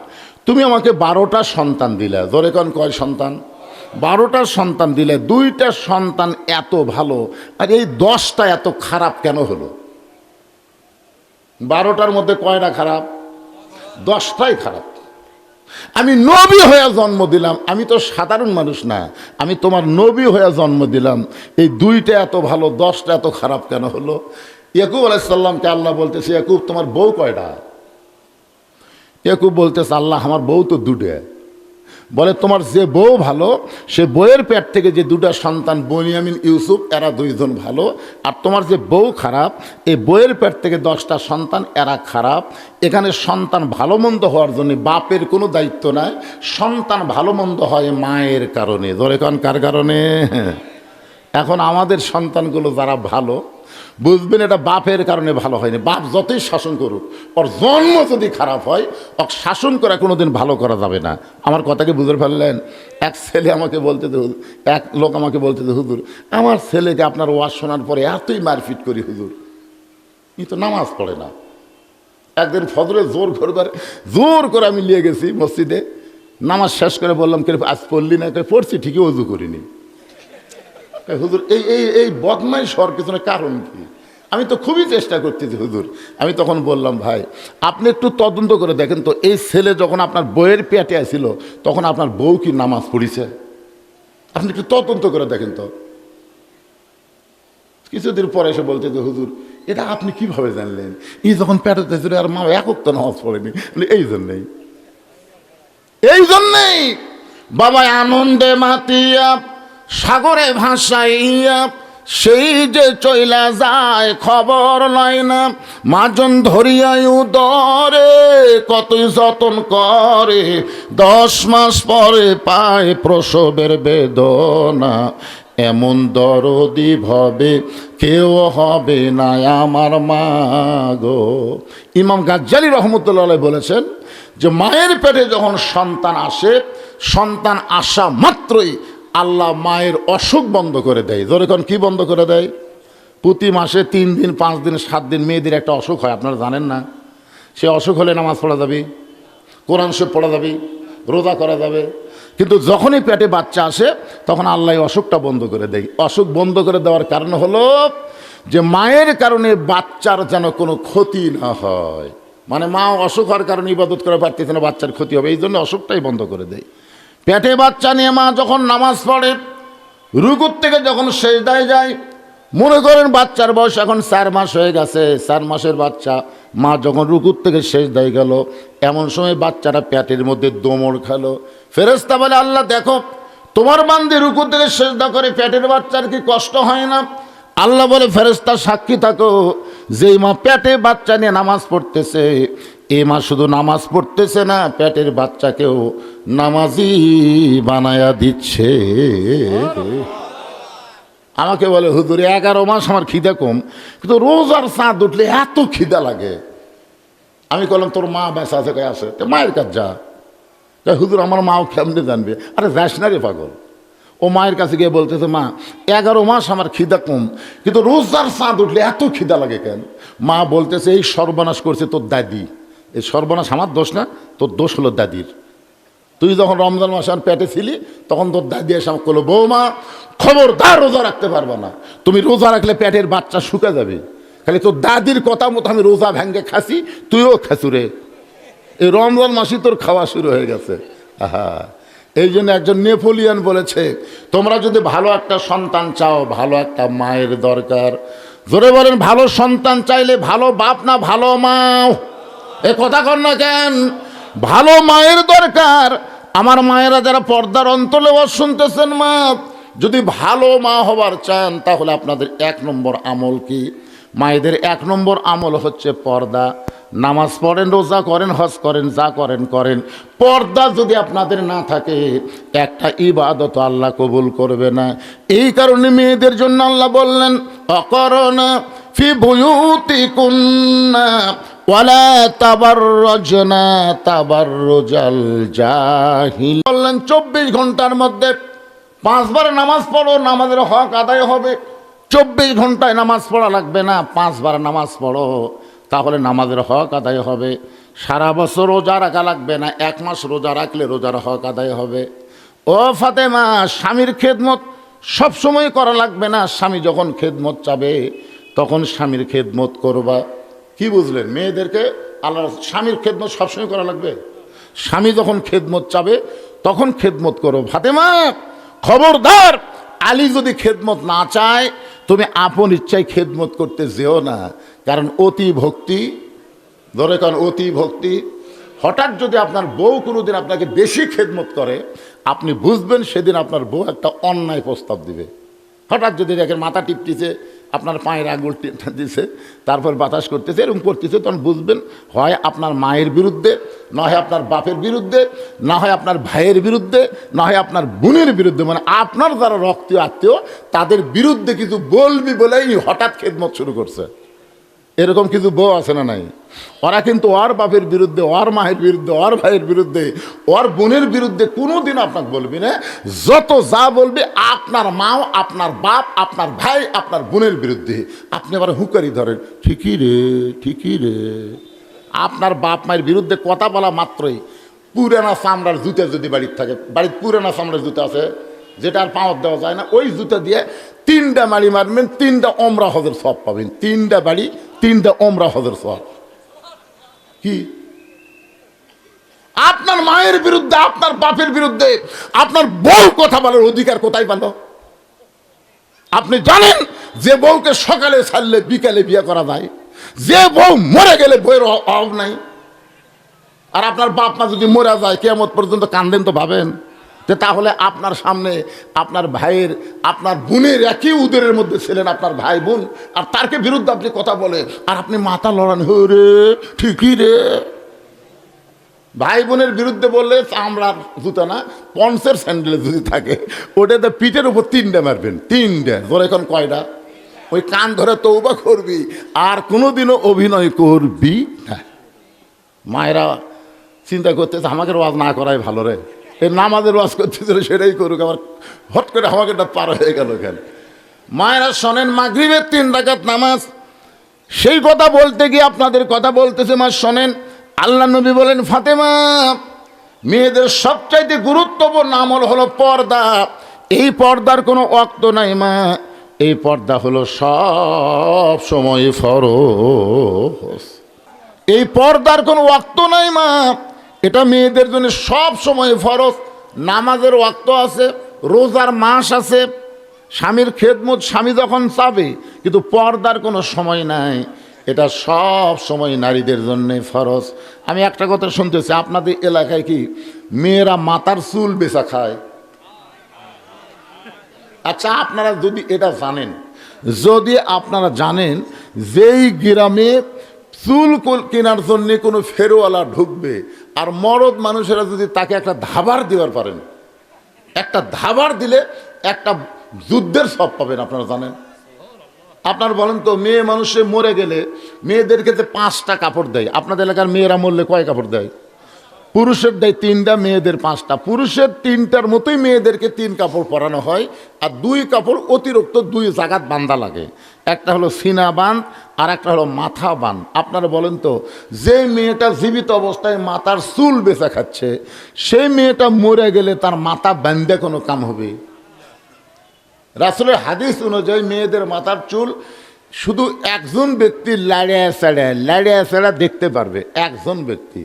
তুমি আমাকে 12টা সন্তান দিলে। জোরে কোন, কয় সন্তান? 12টা সন্তান দিলে, 2টা সন্তান এত ভালো, আর এই 10টা এত খারাপ কেন হলো? 12টার মধ্যে কয়টা খারাপ? 10টাই খারাপ। আমি নবী হয়ে জন্ম দিলাম, আমি তো সাধারণ মানুষ না, আমি তোমার নবী হয়ে জন্ম দিলাম, এই 2টা এত ভালো, 10টা এত খারাপ কেন হলো? ইয়াকুব আলাইহিস সালামকে আল্লাহ বলতেছে, ইয়াকুব তোমার বউ কয়টা? ইয়াকুব বলতেছে, আল্লাহ আমার বউ তো 2টা। বলে তোমার যে বউ ভালো, সে বউয়ের পেট থেকে যে 2টা সন্তান বনিয়ামিন ইউসুফ, এরা 2 জন ভালো। আর তোমার যে বউ খারাপ, এই বউয়ের পেট থেকে 10টা সন্তান, এরা খারাপ। এখানে সন্তান ভালো মন্দ হওয়ার জন্য বাপের কোনো দায়িত্ব নাই, সন্তান ভালো মন্দ হয় মায়ের কারণে। ধরে কোন, কার কারণে? এখন আমাদের সন্তানগুলো যারা ভালো, বুঝবেন এটা বাপের কারণে ভালো হয়নি। বাপ যতই শাসন করুক, ওর জন্ম যদি খারাপ হয়, ওকে শাসন করে কোনোদিন ভালো করা যাবে না। আমার কথাকে বুঝতে পারলেন? এক ছেলে আমাকে বলতে, এক লোক আমাকে বলতে, হুজুর আমার ছেলেকে আপনার ওয়াজ শোনার পরে এতই মারপিট করি হুজুর, ই তো নামাজ পড়ে না। একদিন ফজরে জোর করে আমি নিয়ে গেছি মসজিদে, নামাজ শেষ করে বললাম, আজ পড়লি না? পড়ছি ঠিকই, ওযু করিনি। হুজুর এই বদমাইশ হওয়ার পিছনে কারণ কি? আমি তো খুবই চেষ্টা করতেছি হুজুর। আমি তখন বললাম, ভাই আপনি একটু তদন্ত করে দেখেন তো, এই ছেলে যখন আপনার বউয়ের পেটে আসছিল, তখন আপনার বউ কি নামাজ পড়িছে? আপনি একটু তদন্ত করে দেখেন তো। কিছুদিন পরে এসে বলতে যে, হুজুর এটা আপনি কিভাবে জানলেন? এই যখন পেটে ছিল আর মা একক তো নামাজ পড়েনি। এই জন্যেই বাবা আনন্দে মাতিয়া সাগরে ভাসাইয়া সেই যে চইলা যায়, খবর লয় না। মাজন ধরিয়াই উদরে কতই যতন করে, 10 মাস পরে পায় প্রসবের বেদনা। এমন দরদি ভবে কেউ হবে না আমার মা গো। ইমাম গাজ্জালী রহমতুল্লাহ আলাইহি বলেছেন যে মায়ের পেটে যখন সন্তান আসে, সন্তান আসা মাত্রই আল্লাহ মায়ের অসুখ বন্ধ করে দেয়। জোরে কোন, কি বন্ধ করে দেয়? প্রতি মাসে 3 দিন 5 দিন 7 দিন মেয়েদের একটা অসুখ হয়, আপনারা জানেন না? সে অসুখ হলে নামাজ পড়া যাবে, কোরআন শরীফ পড়া যাবে, রোজা করা যাবে। কিন্তু যখনই পেটে বাচ্চা আসে, তখন আল্লাহ অসুখটা বন্ধ করে দেয়। অসুখ বন্ধ করে দেওয়ার কারণ হলো যে মায়ের কারণে বাচ্চার যেন কোনো ক্ষতি না হয়। মানে মা অসুখ হওয়ার কারণে ইবাদত করে পারতেছে না, বাচ্চার ক্ষতি হবে, এই জন্য অসুখটাই বন্ধ করে দেয়। পেটে বাচ্চা নিয়ে মা যখন নামাজ পড়ে, রুকুর থেকে যখন সেজদায় যায়, মনে করেন বাচ্চার বয়স এখন 4 মাস হয়ে গেছে, 4 মাসের বাচ্চা, মা যখন রুকুর থেকে সেজদায় গেল, এমন সময় বাচ্চারা পেটের মধ্যে দোমড় খেলো। ফেরেশতা বলে, আল্লাহ দেখো তোমার বান্দী রুকুর থেকে সেজদা করে, পেটের বাচ্চার কি কষ্ট হয় না? আল্লাহ বলে, ফেরেশতা সাক্ষী থাকো, যেই মা পেটে বাচ্চা নিয়ে নামাজ পড়তেছে, এই মা শুধু নামাজ পড়তেছে না, পেটের বাচ্চাকেও নামাজি বানায়া দিচ্ছে। আমাকে বলে, হুজুর 11 মাস আমার খিদে কম, কিন্তু রোজার চাঁদ উঠলে এত খিদা লাগে। আমি বললাম, তোর মা বেঁচে আছে? কে আছে? তো মায়ের কাছে যা। হুজুর আমার মাও কেমনে জানবে? আরে যাস না রে পাগল। ও মায়ের কাছে গিয়ে বলতেছে, মা 11 মাস আমার খিদা কম, কিন্তু রোজার চাঁদ উঠলে এত খিদা লাগে কেন? মা বলতেছে, এই সর্বনাশ করছে তোর দাদি। এই সর্বনাশ আমার দোষ না, তোর দোষ হলো দাদির। তুই যখন রমজান মাসে আমার পেটে ছিলি, তখন তোর দাদি এসে আমাকে বললো, বৌমা খবরদার রোজা রাখতে পারবা না, তুমি রোজা রাখলে পেটের বাচ্চা শুকে যাবে। খালি তোর দাদির কথা মতো আমি রোজা ভেঙ্গে খাসি, তুইও খাসুরে। এই রমজান মাসে তোর খাওয়া শুরু হয়ে গেছে। আহা, এই জন্য একজন নেপোলিয়ন বলেছে, তোমরা যদি ভালো একটা সন্তান চাও, ভালো একটা মায়ের দরকার। জোরে বলেন, ভালো সন্তান চাইলে ভালো বাপ না ভালো মা? এ কথা কর না কেন? ভালো মায়ের দরকার। আমার মায়েরা যারা পর্দার অন্তলে শুনতেছেন, মা যদি ভালো মা হবার চান, তাহলে আপনাদের 1 নম্বর আমল কি? মায়েদের 1 নম্বর আমল হচ্ছে পর্দা। নামাজ পড়েন, রোজা করেন, হজ করেন, যা করেন করেন, পর্দা যদি আপনাদের না থাকে, একটা ইবাদত আল্লাহ কবুল করবে না। এই কারণে মেয়েদের জন্য আল্লাহ বললেন, অকরনা ফি বুয়ুতিকুন্না ওয়ালা তাবাররাজনা তাবাররুজাল জাহিল। বললেন 24 ঘন্টার মধ্যে 5 বার নামাজ পড়ো, নামাজের হক আদায় হবে। 24 ঘন্টায় নামাজ পড়া লাগবে না, 5 বার নামাজ পড়ো, তাহলে নামাজের হক আদায় হবে। সারা বছর রোজা রাখা লাগবে না, 1 মাস রোজা রাখলে রোজার হক আদায় হবে। ও ফাতেমা, স্বামীর খেদমত সবসময় করা লাগবে না। স্বামী যখন খেদমত চাবে, তখন স্বামীর খেদমত করবা। কি বুঝলেন? মেয়েদেরকে আল্লাহ স্বামীর খেদমত সবসময় করা লাগবে। স্বামী যখন খেদমত চাবে, তখন খেদমত করো। ফাতেমা খবরদার, আলী যদি খেদমত না চায়, তুমি আপন ইচ্ছায় খেদমত করতে যেও না, কারণ অতি ভক্তি, ধরে কারণ অতি ভক্তি। হঠাৎ যদি আপনার বউ কোনোদিন আপনাকে বেশি খেদমত করে, আপনি বুঝবেন সেদিন আপনার বউ একটা অন্যায় প্রস্তাব দিবে। হঠাৎ যদি দেখেন মাথা টিপতেছে, আপনার পায়ের আঙুল দিছে, তারপর বাতাস করতেছে, এরকম করতেছে, তখন বুঝবেন হয় আপনার মায়ের বিরুদ্ধে, না হয় আপনার বাপের বিরুদ্ধে, না হয় আপনার ভাইয়ের বিরুদ্ধে, না হয় আপনার বোনের বিরুদ্ধে, মানে আপনার যারা রক্তীয় আত্মীয় তাদের বিরুদ্ধে কিছু বলবি বলেই হঠাৎ খেদমত শুরু করছে। এরকম কিছু বউ আছে না নাই? ওরা কিন্তু ওর বাপের বিরুদ্ধে, ওর মায়ের বিরুদ্ধে, ওর ভাইয়ের বিরুদ্ধে, ওর বোনের বিরুদ্ধে কোনোদিন আপনাকে বলবি না। যত যা বলবে আপনার মাও, আপনার বাপ, আপনার ভাই, আপনার বোনের বিরুদ্ধে। আপনি আবার হুঁকারি ধরেন, ঠিকই রে, ঠিকই রে। আপনার বাপ মায়ের বিরুদ্ধে কথা বলা মাত্রই পুরানা চামড়ার জুতা যদি বাড়ির থাকে, বাড়ির পুরানা চামড়ার জুতা আছে যেটা আর পাওয়ার দেওয়া যায় না, ওই জুতা দিয়ে 3টা বাড়ি মারবেন, 3টা ওমরা হজের সব পাবেন। 3টা বাড়ি, 3টা ওমরা হজের সব। কি আপনার মায়ের বিরুদ্ধে, আপনার বাপের বিরুদ্ধে আপনার বউ কথা বলার অধিকার কোথায় পেল? আপনি জানেন যে বউকে সকালে ছাড়লে বিকালে বিয়ে করা যায়, যে বউ মরে গেলে বউয়ের অভাব নাই। আর আপনার বাপ মা যদি মরে যায়, কিয়ামত পর্যন্ত কান্দেন তো ভাবেন যে তাহলে আপনার সামনে আপনার ভাইয়ের, আপনার বোনের একই উদরের মধ্যে ছিলেন আপনার ভাই বোন, আর তারকে বিরুদ্ধে আপনি কথা বলে আর আপনি মাথা লড়ান, হো রে ঠিকই রে। ভাই বোনের বিরুদ্ধে বললে চামড়ার জুতা না, পন্সের স্যান্ডেলের যদি থাকে, ওটাতে পিঠের উপর 3টা মারবেন, 3টা। তোর এখন কয়টা? ওই কান ধরে তওবা করবি, আর কোনোদিনও অভিনয় করবি না। মায়েরা চিন্তা করতেছে আমাকে ওয়াজ না করাই ভালো রে, এই নামাজের ওয়াজ করতেছিল সেটাই করুক, আবার হট করে আমাকে একটা পার হয়ে গেল কেন? মায়েরা শোনেন, মাগরিবের 3 রাকাত নামাজ, সেই কথা বলতে গিয়ে আপনাদের কথা বলতেছে। মা শোনেন, আল্লাহ নবী বলেন, ফাতেমা মেয়েদের সবচাইতে গুরুত্বপূর্ণ আমল হলো পর্দা। এই পর্দার কোনো ওয়াক্ত নাই মা, এই পর্দা হলো সব সময় ফরজ। এই পর্দার কোনো ওয়াক্ত নাই মা, এটা মেয়েদের জন্য সব সময় ফরজ। নামাজের ওয়াক্ত আছে, রোজার মাস আছে, স্বামীর খেদমত স্বামী যখন চাবে, কিন্তু পর্দার কোনো সময় নাই, এটা সব সময় নারীদের জন্য ফরজ। আমি একটা কথা শুনতেছি, আপনাদের এলাকায় কি মেয়েরা মাথার চুল বেচা খায়? আচ্ছা, আপনারা যদি এটা জানেন, যদি আপনারা জানেন যেই গ্রামে চুল কেনার জন্য কোনো ফেরোওয়ালা ঢুকবে আর মরদ মানুষেরা যদি তাকে একটা ধাবার দেওয়ার পারেন, একটা ধাবার দিলে একটা যুদ্ধের সব পাবেন। আপনারা জানেন, আপনার বলেন তো, মেয়ে মানুষে মরে গেলে মেয়েদেরকে যে 5টা কাপড় দেয়, আপনাদের এলাকার মেয়েরা মরলে কয় কাপড় দেয়? পুরুষের দেয় 3টা, মেয়েদের 5টা। পুরুষের 3টার মতোই মেয়েদেরকে 3 কাপড় পরানো হয়, আর 2 কাপড় অতিরিক্ত 2 জায়গাত বান্ধা লাগে। একটা হলো সিনা বাঁধ আর একটা হলো মাথা বাঁধ। আপনারা বলেন তো, যে মেয়েটা জীবিত অবস্থায় মাথার চুল বেচা খাচ্ছে, সেই মেয়েটা মরে গেলে তার মাথা বান্ধে কোনো কাম হবে? রাসূলের হাদিস অনুযায়ী মেয়েদের মাথার চুল শুধু একজন ব্যক্তি লাড়িয়া ছাড়া দেখতে পারবে, একজন ব্যক্তি।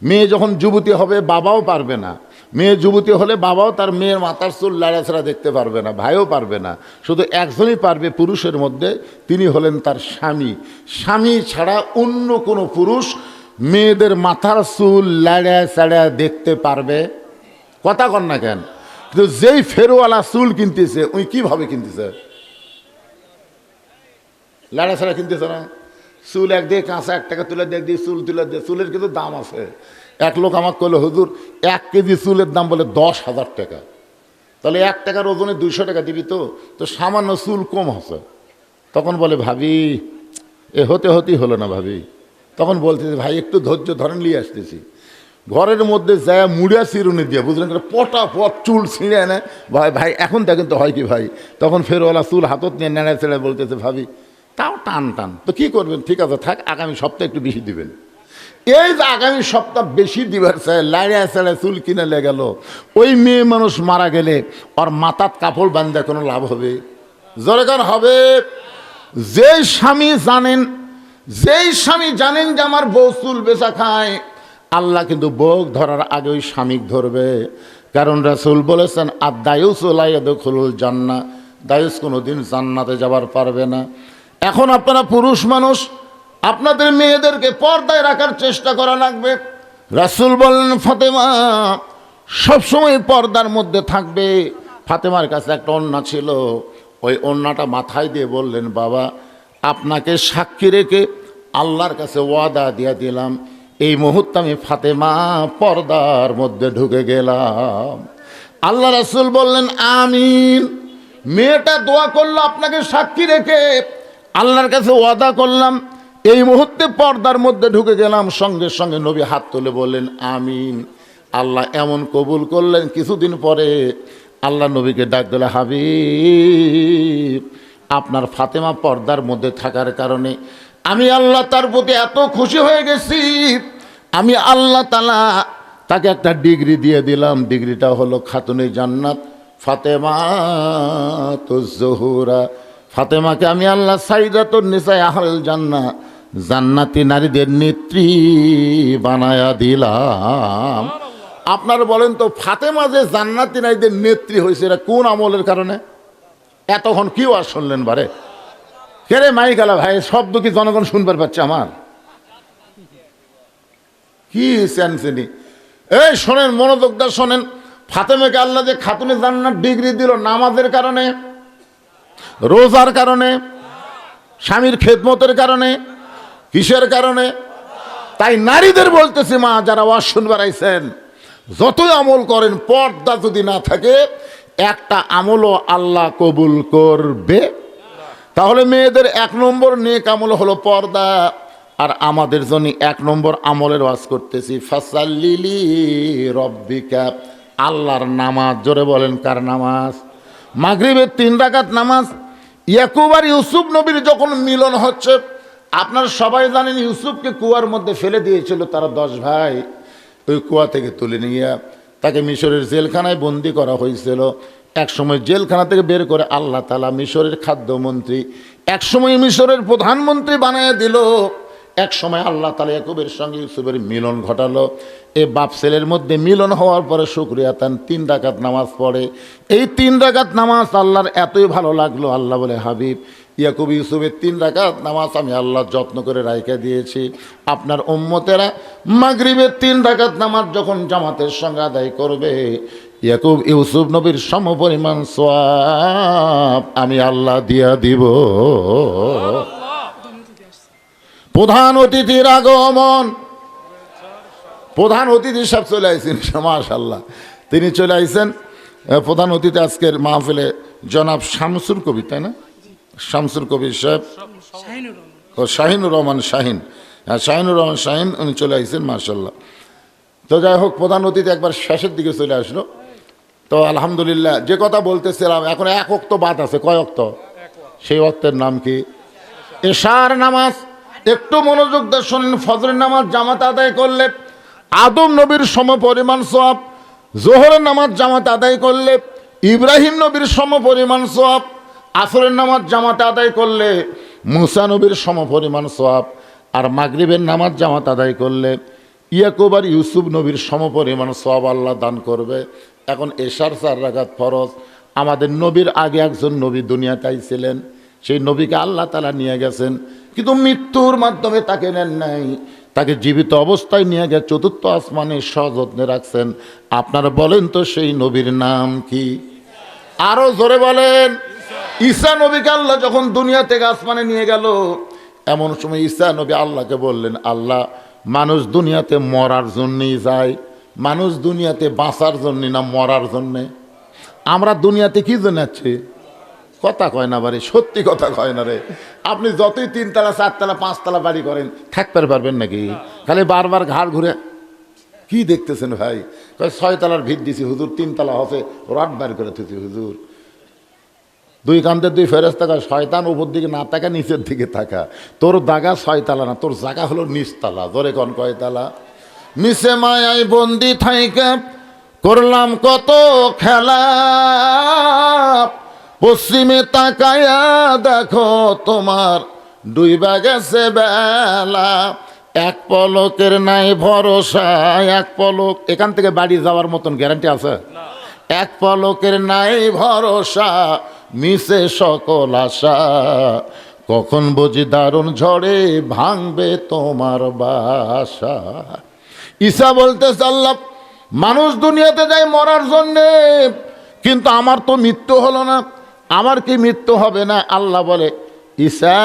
মেয়ে যখন যুবতী হবে বাবাও পারবে না, মেয়ে যুবতী হলে বাবাও তার মেয়ের মাথার চুল লাড়িয়া ছাড়া দেখতে পারবে না, ভাইও পারবে না। শুধু একজনই পারবে পুরুষের মধ্যে, তিনি হলেন তার স্বামী। স্বামী ছাড়া অন্য কোনো পুরুষ মেয়েদের মাথার চুল লাড়িয়া ছাড়া দেখতে পারবে? কথা কন না কেন? কিন্তু যেই ফেরোওয়ালা চুল কিনতেছে, ওই কিভাবে কিনতেছে? লাড়া ছাড়া কিনতেছে না। চুল একদিকে কাঁচা 1 টাকা তুলে দিয়ে দিয়ে চুল তুলে দিয়ে, চুলের কিন্তু দাম আছে। এক লোক আমাকে বললো, হুজুর 1 কেজি চুলের দাম বলে 10,000 টাকা। তাহলে 1 টাকার ওজনে 200 টাকা দিবি তো সামান্য চুল কম হচ্ছে। তখন বলে, ভাবি এ হতেই হলো না ভাবি। তখন বলতেছে, ভাই একটু ধৈর্য ধরেন, নিয়ে আসতেছি। ঘরের মধ্যে যায় মুড়িয়া চিরুনি দিয়ে, বুঝলেন, পটাপট চুল ছিঁড়ে এনে, ভাই এখন দেখেন তো হয় কি ভাই। তখন ফেরওয়ালা চুল হাতত নিয়ে নেড়ে চেড়ে বলতেছে, ভাবি তাও টান তো কি করবেন, ঠিক আছে থাক, আগামী সপ্তাহে একটু বেশি দিবেন। এই যে আগামী সপ্তাহ বেশি দিবার চাই, লাড়িয়া ছেড়ে চুল কিনে লে গেল। ওই মেয়ে মানুষ মারা গেলে ওর মাথার কাপড় বান্ধে কোনো লাভ হবে? জোরেগান হবে। যেই স্বামী জানেন যে আমার বউ চুল বেচা খায়, আল্লাহ কিন্তু বউ ধরার আগে ওই স্বামী ধরবে। কারণ রাসূল বলেছেন, আদ-দায়ুস লা ইয়াদখুলুল জান্নাহ, দায়ুস কোনোদিন জান্নাতে যাবার পারবে না। এখন আপনারা পুরুষ মানুষ, আপনাদের মেয়েদেরকে পর্দায় রাখার চেষ্টা করা লাগবে। রাসূল বললেন, ফাতেমা সবসময় পর্দার মধ্যে থাকবে। ফাতেমার কাছে একটা ওড়না ছিল, ওই ওড়নাটা মাথায় দিয়ে বললেন, বাবা আপনাকে সাক্ষী রেখে আল্লাহর কাছে ওয়াদা দিয়ে দিলাম, এই মুহূর্তে আমি ফাতেমা পর্দার মধ্যে ঢুকে গেলাম। আল্লাহ রাসূল বললেন, আমিন। মেয়েটা দোয়া করলো আপনাকে সাক্ষী রেখে, আল্লাহর কাছে ওয়াদা করলাম, এই মুহূর্তে পর্দার মধ্যে ঢুকে গেলাম। সঙ্গে সঙ্গে নবী হাত তুলে বললেন, আমিন। আল্লাহ এমন কবুল করলেন, কিছুদিন পরে আল্লাহ নবীকে ডাক দিল, হাবিব আপনার ফাতেমা পর্দার মধ্যে থাকার কারণে আমি আল্লাহ তার প্রতি এত খুশি হয়ে গেছি, আমি আল্লাহ তাআলা তাকে একটা ডিগ্রি দিয়ে দিলাম। ডিগ্রিটা হলো খাতুনে জান্নাত, ফাতেমা তো জহুরা। ফাতেমাকে আমি আল্লাহ সাইদাতুন নিসা আহলুল জান্নাহ, জান্নাতি নারীদের নেত্রী বানায়া দিলাম। আপনারা বলেন তো, ফাতেমা যে জান্নাতি নারীদের নেত্রী হয়েছে, এটা কোন আমলের কারণে? এতক্ষণ কি আর শুনলেন বারে? কেরে মাই গেলা ভাই, শব্দ কি জনগণ শুনবার পাচ্ছে আমার? কি সেন্সিনি? এই শোনেন, মনোযোগদার শোনেন। ফাতেমাকে আল্লাহ যে খাতুনে জান্নাত ডিগ্রি দিল, নামাজের কারণে, রোজার কারণে, স্বামীর খেদমতের কারণে, কিসের কারণে? তাই নারীদের বলতেছি, মা যারা ওয়াজ শুনবার আইছেন, যতই আমল করেন, পর্দা যদি না থাকে একটা আমলও আল্লাহ কবুল করবে। তাহলে মেয়েদের 1 নম্বর নেক আমল হলো পর্দা। আর আমাদের জন্য 1 নম্বর আমলের ওয়াজ করতেছি, ফাসাল্লিলি রব্বিকা, আল্লাহর নামাজ। জোরে বলেন, কার নামাজ? মাগরিবের 3 রাকাত নামাজ। ইয়াকুব আর ইউসুফ নবীর যখন মিলন হচ্ছে, আপনারা সবাই জানেন ইউসুফকে কুয়ার মধ্যে ফেলে দিয়েছিল তারা 10 ভাই। ওই কুয়া থেকে তুলে নিয়ে তাকে মিশরের জেলখানায় বন্দি করা হয়েছিল। এক সময় জেলখানা থেকে বের করে আল্লাহ তাআলা মিশরের খাদ্যমন্ত্রী, এক সময় মিশরের প্রধানমন্ত্রী বানিয়ে দিল। এক সময় আল্লাহ তাআলা ইয়াকুবের সঙ্গে ইউসুফের মিলন ঘটালো। এই বাপ ছেলের মধ্যে মিলন হওয়ার পরে শুকরিয়া তান 3 রাকাত নামাজ পড়ে। এই 3 রাকাত নামাজ আল্লাহর এতই ভালো লাগলো, আল্লাহ বলে, হাবিব ইয়াকুব ইউসুফের 3 রাকাত নামাজ আমি আল্লাহ যত্ন করে রাইখা দিয়েছি। আপনার উম্মতেরা মাগরিবের 3 রাকাত নামাজ যখন জামাতের সঙ্গে আদায় করবে, ইয়াকুব ইউসুফ নবীর সমপরিমাণ সওয়াব আমি আল্লাহ দিয়া দিব। প্রধান অতিথির আগমন। প্রধান অতিথি সব চলে আইছেন, মাশাআল্লাহ। তিনি চলে আইছেন। প্রধান অতিথি আজকের মাহফিলে জনাব শামসুর কবি, তাই না? শামসুর কবির সাহেব, ও শাহিনুর রহমান শাহিন, হ্যাঁ শাহিনুর রহমান শাহিন, উনি চলে আইছেন মাশাআল্লাহ। তো যাই হোক, প্রধান অতিথি একবার শেষের দিকে চলে আসলো। তো আলহামদুলিল্লাহ, যে কথা বলতেছিলাম, এখন এক ওয়াক্ত বাদ আছে। কয় ওয়াক্ত? সেই ওয়াক্তের নাম কি? এশার নামাজ। একটু মনোযোগ দিয়ে শোনেন। ফজরের নামাজ জামাত আদায় করলে আদম নবীর সম পরিমাণ সওয়াব। জোহরের নামাজ জামাত আদায় করলে ইব্রাহিম নবীর সম পরিমাণ সওয়াব। আসরের নামাজ জামাত আদায় করলে মুসা নবীর সম পরিমাণ সওয়াব। আর মাগরিবের নামাজ জামাত আদায় করলে ইয়াকুব আর ইউসুফ নবীর সম পরিমাণ সওয়াব আল্লাহ দান করবে। এখন এশার 4 রাকাত ফরজ। আমাদের নবীর আগে একজন নবী দুনিয়াতে আইছিলেন, সেই নবীকে আল্লাহ তাআলা নিয়ে গেছেন, কিন্তু মৃত্যুর মাধ্যমে তাকে নেন নাই, তাকে জীবিত অবস্থায় নিয়ে গিয়ে চতুর্থ আসমানে সযত্নে রাখছেন। আপনারা বলেন তো সেই নবীর নাম কি? আরো জোরে বলেন। ঈসা নবীকে আল্লাহ যখন দুনিয়া থেকে আসমানে নিয়ে গেল, এমন সময় ঈসা নবী আল্লাহকে বললেন, আল্লাহ, মানুষ দুনিয়াতে মরার জন্যই যায়, মানুষ দুনিয়াতে বাঁচার জন্য না মরার জন্যে? আমরা দুনিয়াতে কি জন্য আছি? কথা কয় না বাড়ি, সত্যি কথা কয় না রে। আপনি যতই 3 তলা 4 তলা 5 তলা বাড়ি করেন, থাকতে পারবেন নাকি? খালি বারবার ঘাড় ঘুরে কি দেখতেছেন ভাই? 6 তলার ভিত দিছি হুজুর, 3 তলা হচ্ছে রড বার করে থুছি হুজুর। 2 কান্দের 2 ফেরেশতা কয়, শয়তান উপর দিকে না তাকা, নিচের দিকে তাকা। তোর দাগা 6 তলা না, তোর জায়গা হলো নিচতলা। জোরে কোন কয় তলা? মিশে মায়ায় বন্দি থাইকা করলাম কত খেলা, পশ্চিমে তাকায়া দেখো তোমার ডুইবা গেছে বেলা, এক পলকের নাই ভরসা, এক পলক। এখান থেকে বাড়ি যাওয়ার মতন গ্যারান্টি আছে? এক পলকের নাই ভরসা, মিশে সকল আশা, কখন বুঝি দারুণ ঝড়ে ভাঙবে তোমার বাসা। ঈসা বলতে আল্লাহ, মানুষ দুনিয়াতে যায় মরার জন্যে, কিন্তু আমার তো মৃত্যু হলো না, আমার কি মৃত্যু হবে না? আল্লাহ বলে, ঈসা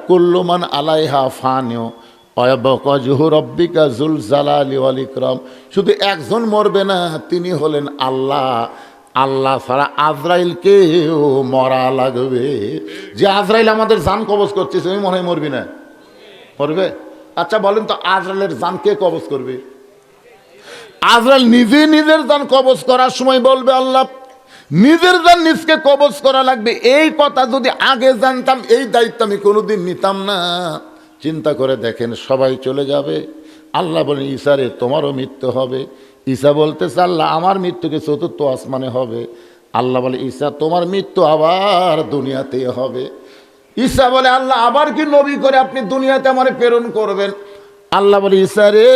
কুল্লু মান আলাইহা ফানিও ওয়ায়াবকা ওয়াজহু রাব্বিকা যুল জালালি ওয়াল ইকরাম। শুধু একজন মরবে না, তিনি হলেন আল্লাহ। আল্লাহ ছাড়া আজরাইলকেও মরা লাগবে। যে আজরাইল আমাদের জান কবজ করছে, তুমি মনে হয় মরবি না? মরবে? আচ্ছা বলেন তো, আজরাইলের জান কে কবজ করবে? আজরাইল নিজে নিজের জান কবজ করার সময় বলবে, আল্লাহ নিজের জান নিজকে কবজ করা লাগবে। এই কথা যদি আগে জানতাম, এই দায়িত্ব আমি কোনোদিন নিতাম না। চিন্তা করে দেখেন, সবাই চলে যাবে। আল্লাহ বলেন, ঈসা রে, তোমারও মৃত্যু হবে। ঈসা বলতেছে, আল্লাহ আমার মৃত্যুকে চতুর্থ আসমানে হবে। আল্লাহ বলে, ঈসা তোমার মৃত্যু আবার দুনিয়াতে হবে। ঈসা বলে, আল্লাহ আবার কি নবী করে আপনি দুনিয়াতে আমারে প্রেরণ করবেন? আল্লাহ বলে, ঈসা রে,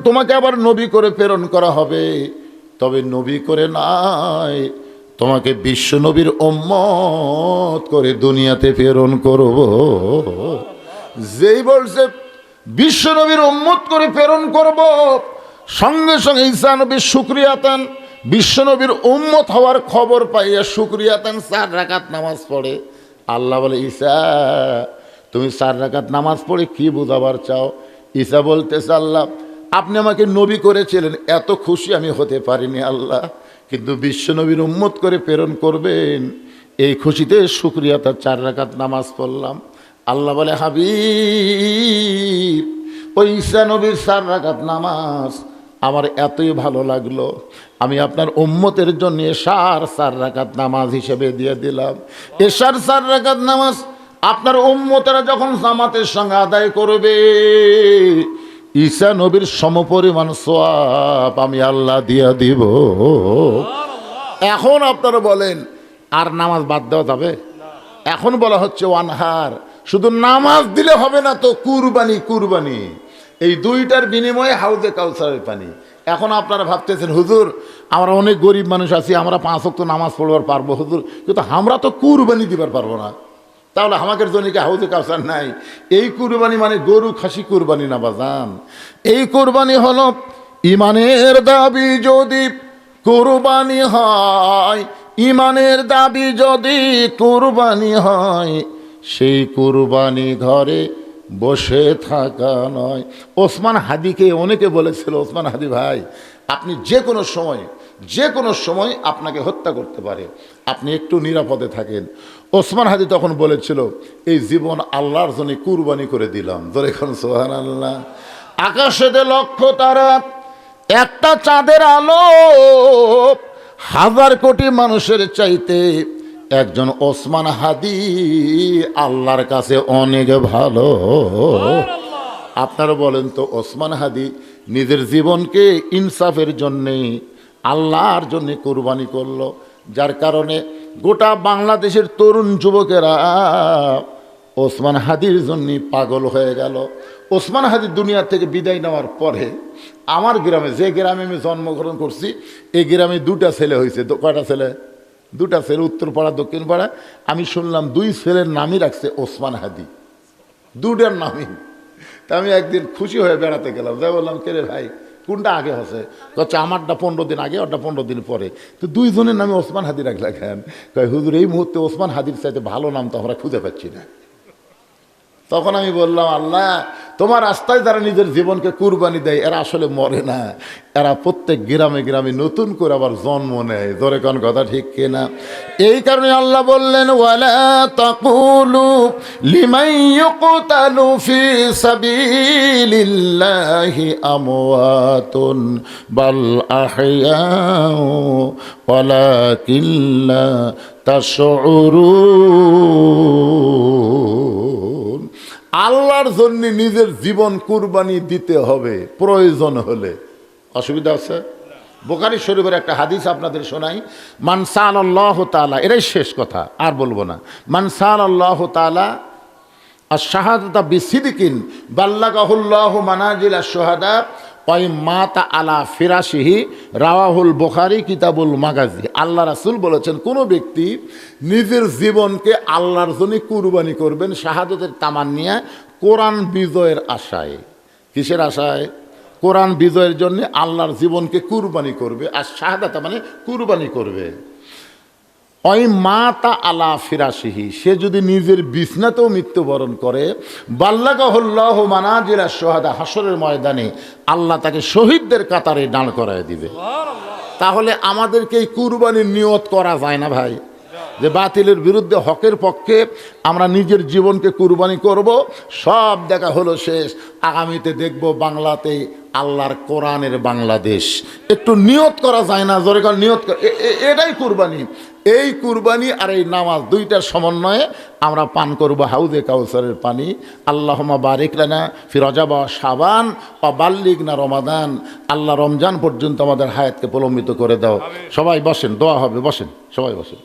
তোমাকে আবার নবী করে প্রেরণ করা হবে, তবে নবী করে নাই, তোমাকে বিশ্ব নবীর উম্মত করে দুনিয়াতে প্রেরণ করব। যেই বলছে বিশ্ব নবীর উম্মত করে প্রেরণ করব, সঙ্গে সঙ্গে ঈসা নবীর শুকরিয়াতান, বিশ্ব নবীর উম্মত হওয়ার খবর পাইয়া শুকরিয়াতান 4 রাকাত নামাজ পড়ে। আল্লাহ বলে, ঈসা তুমি 4 রাকাত নামাজ পড়ে কি বুঝাবার চাও? ঈসা বলতেছে, আল্লাহ আপনি আমাকে নবী করেছিলেন, এত খুশি আমি হতে পারিনি আল্লাহ, কিন্তু বিশ্ব নবীর উম্মত করে প্রেরণ করবেন, এই খুশিতে শুকরিয়া তার 4 রাকাত নামাজ পড়লাম। আল্লাহ বলে, হাবিব, ওই ঈসা নবীর 4 রাকাত নামাজ আমার এতই ভালো লাগলো, আমি আপনার উম্মতের জন্য এশার 4 রাকাত নামাজ হিসেবে দিয়ে দিলাম। এশার 4 রাকাত নামাজ আপনার উম্মতেরা যখন জামাতের সঙ্গে আদায় করবে, ঈসা নবীর সমপরিমাণ সওয়াব আমি আল্লাহ দিয়া দিব। এখন আপনারা বলেন, আর নামাজ বাদ দেওয়া যাবে? এখন বলা হচ্ছে ওয়ানহার, শুধু নামাজ দিলে হবে না তো, কুরবানি। কুরবানি এই 2টার বিনিময়ে হাউজে কাউসারের পানি। এখন আপনারা ভাবতেছেন, হুজুর আমরা অনেক গরিব মানুষ আছি, আমরা 5 ওয়াক্ত নামাজ পড়বার পারবো হুজুর, কিন্তু আমরা তো কুরবানি দিবার পারবো না। তাহলে আমাদের জন্য কি হাউজে কাউসার নাই? এই কুরবানি মানে গরু খাসি কুরবানি না বাজান। এই কুরবানি হলো ইমানের দাবি যদি কুরবানি হয়, ইমানের দাবি যদি কুরবানি হয়, সেই কুরবানি ঘরে বসে থাকা নয়। ওসমান হাদিকে অনেকে বলেছিল, ওসমান হাদি ভাই আপনি যে কোনো সময় আপনাকে হত্যা করতে পারে, আপনি একটু নিরাপদে থাকেন। ওসমান হাদি তখন বলেছিল, এই জীবন আল্লাহর জন্য কুরবানি করে দিলাম। দেখুন সুবহানাল্লাহ। আকাশেতে লক্ষ তারা, একটা চাঁদের আলো হাজার কোটি মানুষের চাইতে একজন ওসমান হাদি আল্লাহর কাছে অনেক ভালো। আপনারা বলেন তো, ওসমান হাদি নিজের জীবনকে ইনসাফের জন্যে আল্লাহর জন্যে কোরবানি করলো, যার কারণে গোটা বাংলাদেশের তরুণ যুবকেরা ওসমান হাদির জন্যে পাগল হয়ে গেল। ওসমান হাদি দুনিয়া থেকে বিদায় নেওয়ার পরে আমার গ্রামে, যে গ্রামে আমি জন্মগ্রহণ করছি, এই গ্রামে দুটা ছেলে হয়েছে। কয়টা ছেলে? দুটা ছেলে, উত্তরপাড়া দক্ষিণ পাড়া। আমি শুনলাম 2 ছেলের নামই রাখছে ওসমান হাদি, দুটার নামই। তা আমি একদিন খুশি হয়ে বেড়াতে গেলাম, যাই বললাম, কে রে ভাই কোনটা আগে হচ্ছে? কচ্ছে আমারটা 15 দিন আগে, ওরটা 15 দিন পরে। তো 2 জনের নামে ওসমান হাদি রাখলা কেন? কয় হুজুর এই মুহূর্তে ওসমান হাদির চাইতে ভালো নাম তো আমরা খুঁজে পাচ্ছি না। তখন আমি বললাম, আল্লাহ তোমার রাস্তায় যারা নিজের জীবনকে কুরবানি দেয় এরা আসলে মরে না, এরা প্রত্যেক গ্রামে গ্রামে নতুন করে আবার জন্ম নেয়। ধরে কোন কথা ঠিক কিনা? এই কারণে আল্লাহ বললেন, ওয়ালা তাকুলু লিমান ইউকতালু ফি সাবিলিল্লাহি আমওয়াতুন বাল আহইয়াউ ওয়ালাকিন লা তাশউরুন। আল্লাহর জন্য নিজের জীবন কুরবানি দিতে হবে প্রয়োজন হলে। অসুবিধা আছে? বুখারী শরীফের একটা হাদিস আপনাদের শোনাই। মান সাআলাল্লাহু তাআলা, এটাই শেষ কথা, আর বলবো না। মান সাআলাল্লাহু তাআলা আশ-শাহাদাতা বিসিদকিন বাল্লাগাহুল্লাহু মানাজিল আশ-শুহাদা ওয়াই মাতা আলা ফিরাশিহি, রাওয়াহুল বুখারী কিতাবুল মাগাজি। আল্লাহ রাসূল বলেছেন, কোনো ব্যক্তি নিজের জীবনকে আল্লাহর জন্য কুরবানি করবেন শাহাদাতের তামান্নিয়া, কোরআন বিজয়ের আশায়। কিসের আশায়? কোরআন বিজয়ের জন্য আল্লাহর জীবনকে কুরবানি করবে। আর শাহাদাত মানে কুরবানি করবে। ওই মাতা আলা ফিরাশিহি, সে যদি নিজের বিছনাতেও মৃত্যুবরণ করে, বাল্লাগাহুল্লাহু মানাজিল আশ-শুহাদা, হাসরের ময়দানে আল্লাহ তাকে শহীদদের কাতারে দাঁড় করায় দিবে। তাহলে আমাদেরকে এই কুরবানির নিয়ত করা যায় না ভাই, যে বাতিলের বিরুদ্ধে হকের পক্ষে আমরা নিজের জীবনকে কুরবানি করব। সব দেখা হলো শেষ, আগামীতে দেখব বাংলাতে আল্লাহর কোরআনের বাংলাদেশ। একটু নিয়ত করা যায় না? জোরে কার নিয়ত, এটাই কুরবানি। এই কুরবানি আর এই নামাজ দুইটার সমন্বয়ে আমরা পান করব হাউজে কাউসারের পানি। আল্লাহুম্মা বারিক লানা ফি রজব ওয়া শাবান ওয়া বাল্লিগনা রমাদান। আল্লাহ রমজান পর্যন্ত আমাদের হায়াতকে প্রলম্বিত করে দাও। সবাই বসেন, দোয়া হবে, বসেন, সবাই বসেন।